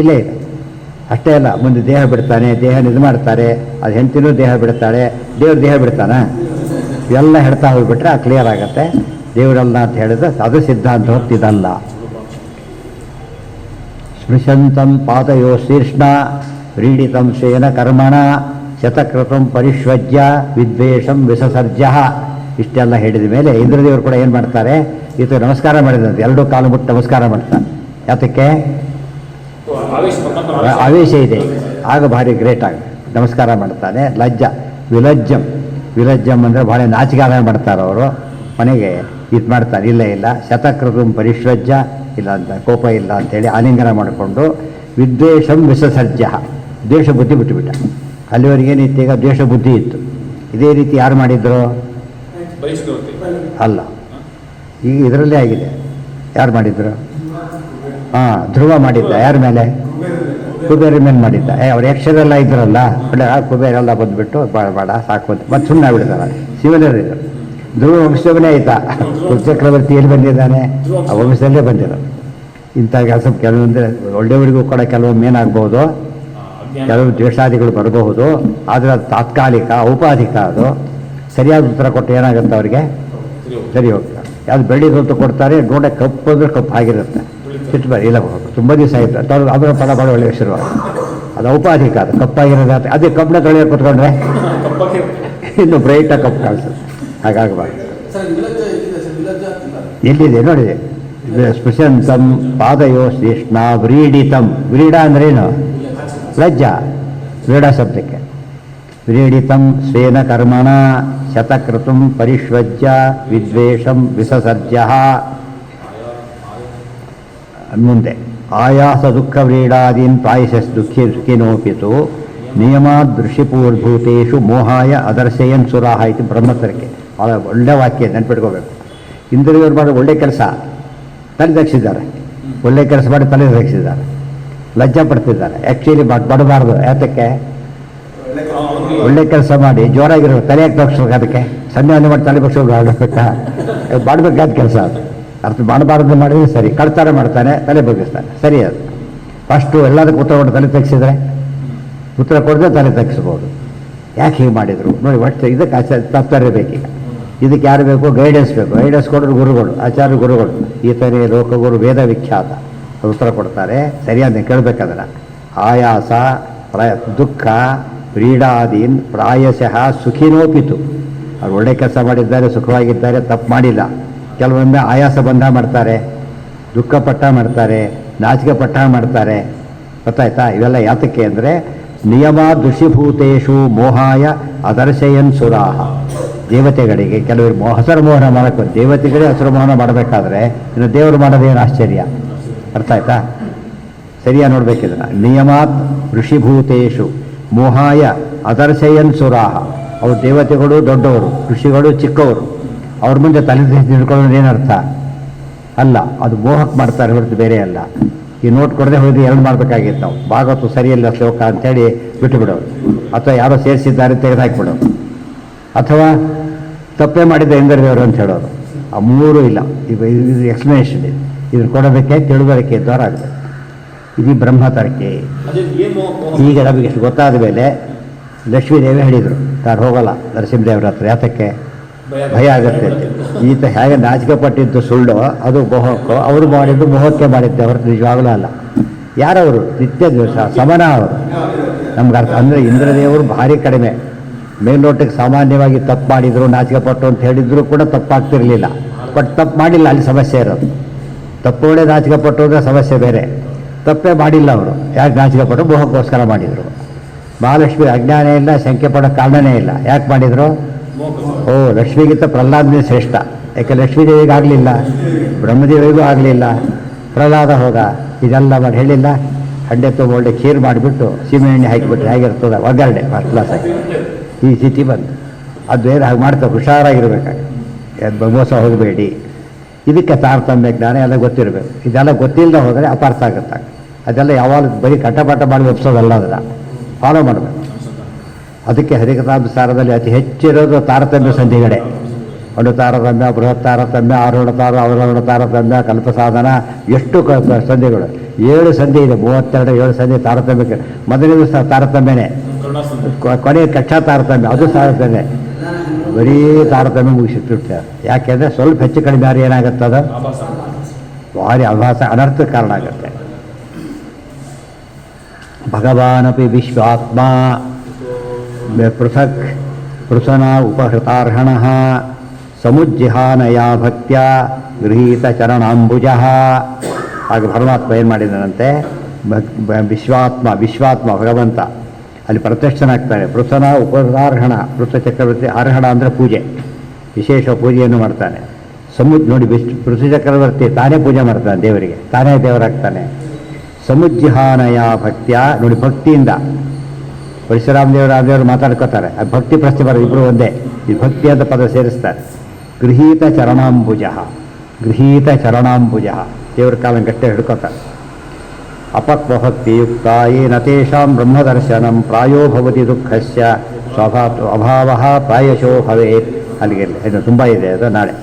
ಇಲ್ಲೇ ಇದೆ. ಅಷ್ಟೇ ಅಲ್ಲ, ಮುಂದೆ ದೇಹ ಬಿಡ್ತಾನೆ, ದೇಹ ಇದು ಮಾಡ್ತಾರೆ, ಅದು ಹೆಂಡತಿನೂ ದೇಹ ಬಿಡ್ತಾಳೆ, ದೇವ್ರ ದೇಹ ಬಿಡ್ತಾನೆ. ಇವೆಲ್ಲ ಹೇಳ್ತಾ ಹೋಗ್ಬಿಟ್ರೆ ಅದು ಕ್ಲಿಯರ್ ಆಗುತ್ತೆ. ದೇವರಲ್ಲ ಅಂತ ಹೇಳಿದ್ರೆ ಅದು ಸಿದ್ಧಾಂತ ಹೊತ್ತಿದಲ್ಲ. ಸ್ಪೃಶಂತಂ ಪಾದಯೋ ಶೀರ್ಷ್ಣ ವ್ರೀಡಿತಂ ಸ್ವೇನ ಕರ್ಮಣ ಶತಕೃತಂ ಪರಿಶ್ವಜ್ಯ ವಿದ್ವೇಷಂ ವಿಸಸರ್ಜ. ಇಷ್ಟೆಲ್ಲ ಹೇಳಿದ ಮೇಲೆ ಇಂದ್ರದೇವರು ಕೂಡ ಏನು ಮಾಡ್ತಾರೆ, ಇದು ನಮಸ್ಕಾರ ಮಾಡಿದಂತೆ, ಎರಡೂ ಕಾಲು ಮುಟ್ಟು ನಮಸ್ಕಾರ ಮಾಡ್ತಾರೆ. ಯಾತಕ್ಕೆ? ಆವೇಶ ಇದೆ, ಆಗ ಭಾರಿ ಗ್ರೇಟ್ ಆಗ ನಮಸ್ಕಾರ ಮಾಡ್ತಾನೆ. ವಿಲಜ್ಜಂ ಅಂದರೆ ಭಾಳ ನಾಚಿಕಾರ ಮಾಡ್ತಾರೆ ಅವರು. ಮನೆಗೆ ಇದು ಮಾಡ್ತಾರೆ, ಇಲ್ಲ ಶತಕೃತಂ ಪರಿಶ್ವಜ್ಯ, ಇಲ್ಲ ಅಂತ ಕೋಪ ಇಲ್ಲ ಅಂತೇಳಿ ಆಲಿಂಗನ ಮಾಡಿಕೊಂಡು ವಿದ್ವೇಷಂ ವಿಸಸರ್ಜ, ದ್ವೇಷ ಬುದ್ಧಿ ಬಿಟ್ಟುಬಿಟ್ಟ. ಅಲ್ಲಿವರೆಗೇನಿತ್ತು, ಈಗ ದ್ವೇಷ ಬುದ್ಧಿ ಇತ್ತು. ಇದೇ ರೀತಿ ಯಾರು ಮಾಡಿದ್ರು? ಅಲ್ಲ, ಈಗ ಇದರಲ್ಲೇ ಆಗಿದೆ. ಯಾರು ಮಾಡಿದ್ರು? ಧ್ರುವ ಮಾಡಿದ್ದ. ಯಾರ ಮೇಲೆ? ಕುಬೇರ ಮೇಲೆ ಮಾಡಿದ್ದ. ಅವ್ರು ಯಕ್ಷರೆಲ್ಲ ಇದ್ರಲ್ಲ, ಕುಬೇರೆಲ್ಲ ಬಂದುಬಿಟ್ಟು ಬೇಡ ಸಾಕು ಅಂತ ಮತ್ತೆ ಸುಮ್ಮನೆ ಆಗ್ಬಿಡ್ತಾರೆ. ಶಿವನರಿದ್ರು. ಧ್ರುವ ವಂಶವನೇ ಆಯ್ತಾ? ಚಕ್ರವರ್ತಿ ಎಲ್ಲಿ ಬಂದಿದ್ದಾನೆ? ಆ ವಂಶದಲ್ಲೇ ಬಂದಿರೋ. ಇಂಥ ಕೆಲಸ ಕೆಲವೊಂದು ಒಳ್ಳೆಯವರಿಗೂ ಕೂಡ ಕೆಲವೊಮ್ಮೆ ಏನಾಗ್ಬೋದು, ಕೆಲವು ದ್ವೇಷಾದಿಗಳು ಬರಬಹುದು. ಆದರೆ ಅದು ತಾತ್ಕಾಲಿಕ, ಔಪಾಧಿಕ. ಅದು ಸರಿಯಾದ ಉತ್ತರ ಕೊಟ್ಟು ಏನಾಗುತ್ತೆ ಅವರಿಗೆ? ಸರಿ ಹೋಗ್ತಾರೆ. ಯಾವುದು ಬೆಳ್ಳಿದಂತೂ ಕೊಡ್ತಾರೆ, ನೋಡ ಕಪ್ಪು ಅಂದರೆ ಕಪ್ಪು ಆಗಿರುತ್ತೆ. ಸಿಟ್ಟು ಬರ ಇಲ್ಲ, ತುಂಬ ದಿವಸ ಆಯಿತು ಅದರ ಫಲ ಭಾಳ ಒಳ್ಳೆಯ ಶುರು. ಅದು ಔಪಾಧಿಕ, ಅದು ಕಪ್ಪಾಗಿರೋದು. ಅದೇ ಕಬ್ಬನ್ನ ತೊಳೆಯೋರು ಕೂತ್ಕೊಂಡ್ರೆ ಇನ್ನು ಬ್ರೈಟಾಗಿ ಕಪ್ಪು ಕಾಣಿಸುತ್ತೆ. ಹಾಗಾಗಬಾರ್ದು. ಎಲ್ಲಿದೆ ನೋಡಿದೆ. ಸ್ಪೃಶಂತಂ ಪಾದಯೋ ಶ್ರೀಷ್ಣ ವ್ರೀಡಿತಂ. ವ್ರೀಡ ಅಂದ್ರೇನು? ಲಜ್ಜ. ವ್ರೀಡ ಶಬ್ದಕ್ಕೆ ವ್ರೀಡಿತಂ ಸ್ವೇನ ಕರ್ಮಣ ಶತಕೃತಂ ಪರಿಶ್ವಜ್ಯ ವಿದ್ವೇಷಂ ವಿಸಸರ್ಜ. ಮುಂದೆ ಆಯಾಸ ದುಃಖ ವ್ರೀಡಾದೀನ್ ಪ್ರಾಯಶಸ್ ಸುಖಿನೋಪಿತು ನಿಯಮಾದ್ ದೃಶ್ಯಪೂರ್ಭೂತೇಷು ಮೋಹಾಯ ಅದರ್ಶಯನ್ ಸುರಾಹ ಇದು ಬ್ರಹ್ಮಚರ್ಯಕ್ಕೆ. ಭಾಳ ಒಳ್ಳೆ ವಾಕ್ಯ, ನೆನ್ಪಿಟ್ಕೋಬೇಕು. ಇಂದ್ರಿಯವ್ರು ಮಾಡೋ ಒಳ್ಳೆ ಕೆಲಸ ತಲೆ ತಗ್ಸಿದ್ದಾರೆ, ಒಳ್ಳೆ ಕೆಲಸ ಮಾಡಿ ತಲೆ ತಗ್ಸಿದ್ದಾರೆ, ಲಜ್ಜೆ ಪಡ್ತಿದ್ದಾರೆ. ಆ್ಯಕ್ಚುಲಿ ಬಡಬಾರ್ದು. ಯಾತಕ್ಕೆ? ಒಳ್ಳೆ ಕೆಲಸ ಮಾಡಿ ಜೋರಾಗಿರೋ ತಲೆಯಾಗಿ ತಗ್ಸ್ಬೇಕು. ಅದಕ್ಕೆ ಸಂಧ್ಯಾವಂದನೆ ಮಾಡಿ ತಲೆ ಬಗ್ಸೋದು ಆಡಬೇಕಾ? ಮಾಡಬೇಕಾದ ಕೆಲಸ ಅದು. ಅರ್ಥ ಮಾಡಬಾರ್ದು ಮಾಡಿದ್ರೆ ಸರಿ. ಕಳ್ತಾರ ಮಾಡ್ತಾನೆ, ತಲೆ ಬಗ್ಗಿಸ್ತಾನೆ, ಸರಿ. ಅದು ಫಸ್ಟು ಎಲ್ಲದಕ್ಕೂ ಉತ್ತರ ಕೊಟ್ಟು ತಲೆ ತೆಗಿಸಿದ್ರೆ, ಉತ್ತರ ಕೊಡದೆ ತಲೆ ತೆಗಿಸ್ಬೋದು. ಯಾಕೆ ಹೀಗೆ ಮಾಡಿದರು ನೋಡಿ. ಒಟ್ಟು ಇದಕ್ಕೆ ತಾತ್ಪರ್ಯ ಬೇಕೀಗ. ಇದಕ್ಕೆ ಯಾರು ಬೇಕು? ಗೈಡೆನ್ಸ್ ಬೇಕು. ಗೈಡೆನ್ಸ್ ಕೊಡೋರು ಗುರುಗಳು, ಆಚಾರ್ಯ ಗುರುಗಳು. ಈತನೇ ಲೋಕಗುರು ವೇದ ವಿಖ್ಯಾತ. ಉತ್ತರ ಕೊಡ್ತಾರೆ, ಸರಿಯಾದ ಕೇಳಬೇಕಾದ್ರೆ. ಆಯಾಸ ದುಃಖ ವ್ರೀಡಾದೀನ್ ಪ್ರಾಯಶಃ ಸುಖಿನೋಪಿತು. ಅವ್ರು ಒಳ್ಳೆ ಕೆಲಸ ಮಾಡಿದ್ದಾರೆ, ಸುಖವಾಗಿದ್ದಾರೆ, ತಪ್ಪು ಮಾಡಿಲ್ಲ. ಕೆಲವೊಮ್ಮೆ ಆಯಾಸ ಬಂಧ ಮಾಡ್ತಾರೆ, ದುಃಖಪಟ್ಟ ಮಾಡ್ತಾರೆ, ನಾಚಿಕೆ ಪಟ್ಟ ಮಾಡ್ತಾರೆ. ಗೊತ್ತಾಯ್ತಾ? ಇವೆಲ್ಲ ಯಾತಕ್ಕೆ ಅಂದರೆ ನಿಯಮ ದುಷಿಭೂತೇಷು ಮೋಹಾಯ ಅದರ್ಶಯನ್ ಸುರಾಹ. ದೇವತೆಗಳಿಗೆ ಕೆಲವರು ಹಸರು ಮೋಹನ ಮಾಡಬೇಕು. ದೇವತೆಗಳೇ ಹಸರು ಮೋಹನ ಮಾಡಬೇಕಾದ್ರೆ ಇನ್ನು ದೇವರು ಮಾಡೋದೇನು ಆಶ್ಚರ್ಯ. ಅರ್ಥ ಆಯ್ತಾ? ಸರಿಯಾಗಿ ನೋಡ್ಬೇಕಿದ್ರೆ ನಿಯಮಾತ್ ಋಷಿಭೂತೇಷು ಮೋಹಾಯ ಅದರ್ಶಯನ್ ಸುರಾಹ. ಅವ್ರು ದೇವತೆಗಳು ದೊಡ್ಡವರು, ಋಷಿಗಳು ಚಿಕ್ಕವರು. ಅವ್ರ ಮುಂದೆ ತಲೆ ತಿಳ್ಕೊಳ್ಳೋದು ಏನರ್ಥ ಅಲ್ಲ. ಅದು ಮೋಹಕ್ಕೆ ಮಾಡ್ತಾರೆ ಹೊರತು ಬೇರೆ ಅಲ್ಲ. ಈ ನೋಟ್ ಕೊಡದೆ ಹೋಗಿ ಎರಡು ಮಾಡಬೇಕಾಗಿತ್ತು ನಾವು. ಭಾಗವತು ಸರಿಯಲ್ಲ ಶ್ಲೋಕ ಅಂತೇಳಿ ಬಿಟ್ಟು ಬಿಡೋರು, ಅಥವಾ ಯಾರೋ ಸೇರಿಸಿದ್ದಾರೆ ತೆಗೆದುಹಾಕಿಬಿಡೋರು, ಅಥವಾ ತಪ್ಪೇ ಮಾಡಿದ್ದ ಇಂದ್ರದೇವರು ಅಂತ ಹೇಳೋರು. ಆ ಮೂರೂ ಇಲ್ಲ. ಇದು ಎಕ್ಸ್ಪ್ಲನೇಷನ್ ಇದೆ. ಇದನ್ನು ಕೊಡೋದಕ್ಕೆ ತಿಳಿದೋದಕ್ಕೆ ದ್ವಾರ ಆಗಬೇಕು. ಇದು ಬ್ರಹ್ಮತರ್ಕೆ. ಈಗ ನಮಗೆ ಎಷ್ಟು ಗೊತ್ತಾದ ಮೇಲೆ ಲಕ್ಷ್ಮೀದೇವಿ ಹೇಳಿದರು, ನಾನು ಹೋಗಲ್ಲ ನರಸಿಂಹದೇವರ ಹತ್ರ. ಯಾತಕ್ಕೆ? ಭಯ ಆಗುತ್ತೆ ಅಂತ. ಈತ ಹೇಗೆ ನಾಚಿಕೆ ಪಟ್ಟಿದ್ದು ಸುಳ್ಳು, ಅದು ಮೋಹಕ್ಕೋ, ಅವರು ಮಾಡಿದ್ದು ಮೋಹಕ್ಕೆ ಮಾಡಿದ್ದೆ ಹೊರತು ನಿಜವಾಗಲೂ ಅಲ್ಲ. ಯಾರವರು? ನಿತ್ಯ ದಿವಸ ಸಮನ ಅವರು. ನಮ್ಗೆ ಅರ್ಥ ಅಂದರೆ ಇಂದ್ರದೇವರು ಭಾರಿ ಕಡಿಮೆ. ಮೇಲ್ನೋಟಕ್ಕೆ ಸಾಮಾನ್ಯವಾಗಿ ತಪ್ಪು ಮಾಡಿದರು, ನಾಚಿಕೆ ಪಟ್ಟು ಅಂತ ಹೇಳಿದ್ರು ಕೂಡ ತಪ್ಪಾಗ್ತಿರಲಿಲ್ಲ. ಬಟ್ ತಪ್ಪು ಮಾಡಿಲ್ಲ, ಅಲ್ಲಿ ಸಮಸ್ಯೆ ಇರೋದು. ತಪ್ಪುಗಳೇ ನಾಚಿಕೆ ಪಟ್ಟು ಅಂದರೆ ಸಮಸ್ಯೆ ಬೇರೆ. ತಪ್ಪೇ ಮಾಡಿಲ್ಲ ಅವರು. ಯಾಕೆ ನಾಚಿಕೆ ಪಟ್ಟು? ಮೋಹಕ್ಕೋಸ್ಕರ ಮಾಡಿದರು. ಮಹಾಲಕ್ಷ್ಮಿ ಅಜ್ಞಾನ ಇಲ್ಲ, ಶಂಕೆ ಪಡೋ ಕಾರಣನೇ ಇಲ್ಲ. ಯಾಕೆ ಮಾಡಿದರು? ಓ, ಲಕ್ಷ್ಮಿಗಿಂತ ಪ್ರಹ್ಲಾದನೇ ಶ್ರೇಷ್ಠ. ಯಾಕೆ ಲಕ್ಷ್ಮೀದೇವಿಗೆ ಆಗಲಿಲ್ಲ, ಬ್ರಹ್ಮದೇವಿಗೂ ಆಗಲಿಲ್ಲ, ಪ್ರಹ್ಲಾದ ಹೋದ. ಇದೆಲ್ಲ ಮಾಡಿ ಹೇಳಿಲ್ಲ. ಹಂಡೆ ತುಂಬ ಒಳ್ಳೆ ಖೀರ್ ಮಾಡಿಬಿಟ್ಟು ಸೀಮೆಎಣ್ಣೆ ಹಾಕಿಬಿಟ್ರೆ ಹೇಗಿರ್ತದೆ ಒಗ್ಗರಣೆ ಫಸ್ಟ್ ಕ್ಲಾಸ್ ಆಗಿ. ಈ ಸ್ಥಿತಿ ಬಂತು. ಅದು ಏನು ಹಾಗೆ ಮಾಡ್ತಾರೆ, ಹುಷಾರಾಗಿರ್ಬೇಕಾಗಿ. ಮೋಸ ಹೋಗಬೇಡಿ. ಇದಕ್ಕೆ ತಾರತಮ್ಯ ಜ್ಞಾನ ಎಲ್ಲ ಗೊತ್ತಿರಬೇಕು. ಇದೆಲ್ಲ ಗೊತ್ತಿಲ್ಲದೆ ಹೋದರೆ ಅಪಾರ್ಥ ಆಗುತ್ತೆ. ಅದೆಲ್ಲ ಯಾವಾಗ ಬರೀ ಕಟ್ಟಪಾಠ ಮಾಡಿ ಒಪ್ಸೋದಲ್ಲ, ಅದನ್ನು ಫಾಲೋ ಮಾಡಬೇಕು. ಅದಕ್ಕೆ ಹರಿಕಥಾಂಸಾರದಲ್ಲಿ ಅತಿ ಹೆಚ್ಚಿರೋದು ತಾರತಮ್ಯ ಸಂಧಿಗಳೇ. ಅಣು ತಾರತಮ್ಯ, ಬೃಹತ್ ತಾರತಮ್ಯ, ಆರೋಹಣ ಅವರೋಹಣ ತಾರತಮ್ಯ, ಕಲ್ಪಸಾಧನ, ಎಷ್ಟು ಸಂಧಿಗಳು. 7 ಸಂಧಿ ಇದೆ. 32 7 ಸಂಧಿ ತಾರತಮ್ಯಕ್ಕೆ. ಮೊದಲನೇದು ತಾರತಮ್ಯನೇ, ಕೊನೆಯ ಕಕ್ಷಾ ತಾರತಮ್ಯ, ಅದು ತಾರತಮ್ಯ. ಬರೀ ತಾರತಮ್ಯ ಮುಗಿಸಿಟ್ಟಿರ್ತಾರೆ. ಯಾಕೆಂದರೆ ಸ್ವಲ್ಪ ಹೆಚ್ಚು ಕಡಿಮೆ ಆದ್ರೆ ಏನಾಗುತ್ತದ ಭಾರಿ ಆಭಾಸ, ಅನರ್ಥ ಕಾರಣ ಆಗುತ್ತೆ. ಭಗವಾನಪಿ ವಿಶ್ವಾತ್ಮ ಪೃಥಕ್ ಪೃಥನ ಉಪಹೃತಾರ್ಹಣ ಸಮುಜ್ಜಿಹಾನಯ ಭಕ್ತ್ಯ ಗೃಹೀತ ಚರಣಾಂಬುಜ. ಆಗ ಪರಮಾತ್ಮ ಏನು ಮಾಡಿದನಂತೆ, ವಿಶ್ವಾತ್ಮ ಭಗವಂತ ಅಲ್ಲಿ ಪ್ರತ್ಯಕ್ಷನಾಗ್ತಾನೆ. ಪೃಥನ ಉಪಹೃತಾರ್ಹಣ, ಪೃಥ ಚಕ್ರವರ್ತಿ, ಅರ್ಹಣ ಅಂದರೆ ಪೂಜೆ, ವಿಶೇಷ ಪೂಜೆಯನ್ನು ಮಾಡ್ತಾನೆ. ನೋಡಿ ಪೃಥ್ವಿ ಚಕ್ರವರ್ತಿ ತಾನೇ ಪೂಜೆ ಮಾಡ್ತಾನೆ ದೇವರಿಗೆ, ತಾನೇ ದೇವರಾಗ್ತಾನೆ. ಸಮುಜ್ಜಿಹಾನಯ ಭಕ್ತ್ಯ, ನೋಡಿ ಭಕ್ತಿಯಿಂದ ಪರಶುರಾಮ ದೇವರು ಮಾತಾಡ್ಕೋತಾರೆ. ಆ ಭಕ್ತಿ ಪ್ರಶ್ನೆ ಬರೋದು ಇಬ್ಬರು ಒಂದೇ, ಈ ಭಕ್ತಿ ಅಂತ ಪದ ಸೇರಿಸ್ತಾರೆ. ಗೃಹೀತ ಚರಣಾಂಬುಜ, ಗೃಹೀತ ಚರಣಾಂಬುಜ, ದೇವರ ಕಾಲನ್ನು ಗಟ್ಟೆ ಹಿಡ್ಕೋತಾರೆ. ಅಪಕ್ವಭಕ್ತಿಯುಕ್ತ ಏನ ತೇಷಾಂ ಬ್ರಹ್ಮದರ್ಶನಂ ಪ್ರಾಯೋ ಭವತಿ ದುಃಖಸ್ಯ ಸ್ವಭಾವ ಅಭಾವ ಪ್ರಾಯಶೋ ಭವೇತ್. ಅಲ್ಲಿಗೆ ಇನ್ನು ತುಂಬ ಇದೆ, ಅದು ನಾಳೆ.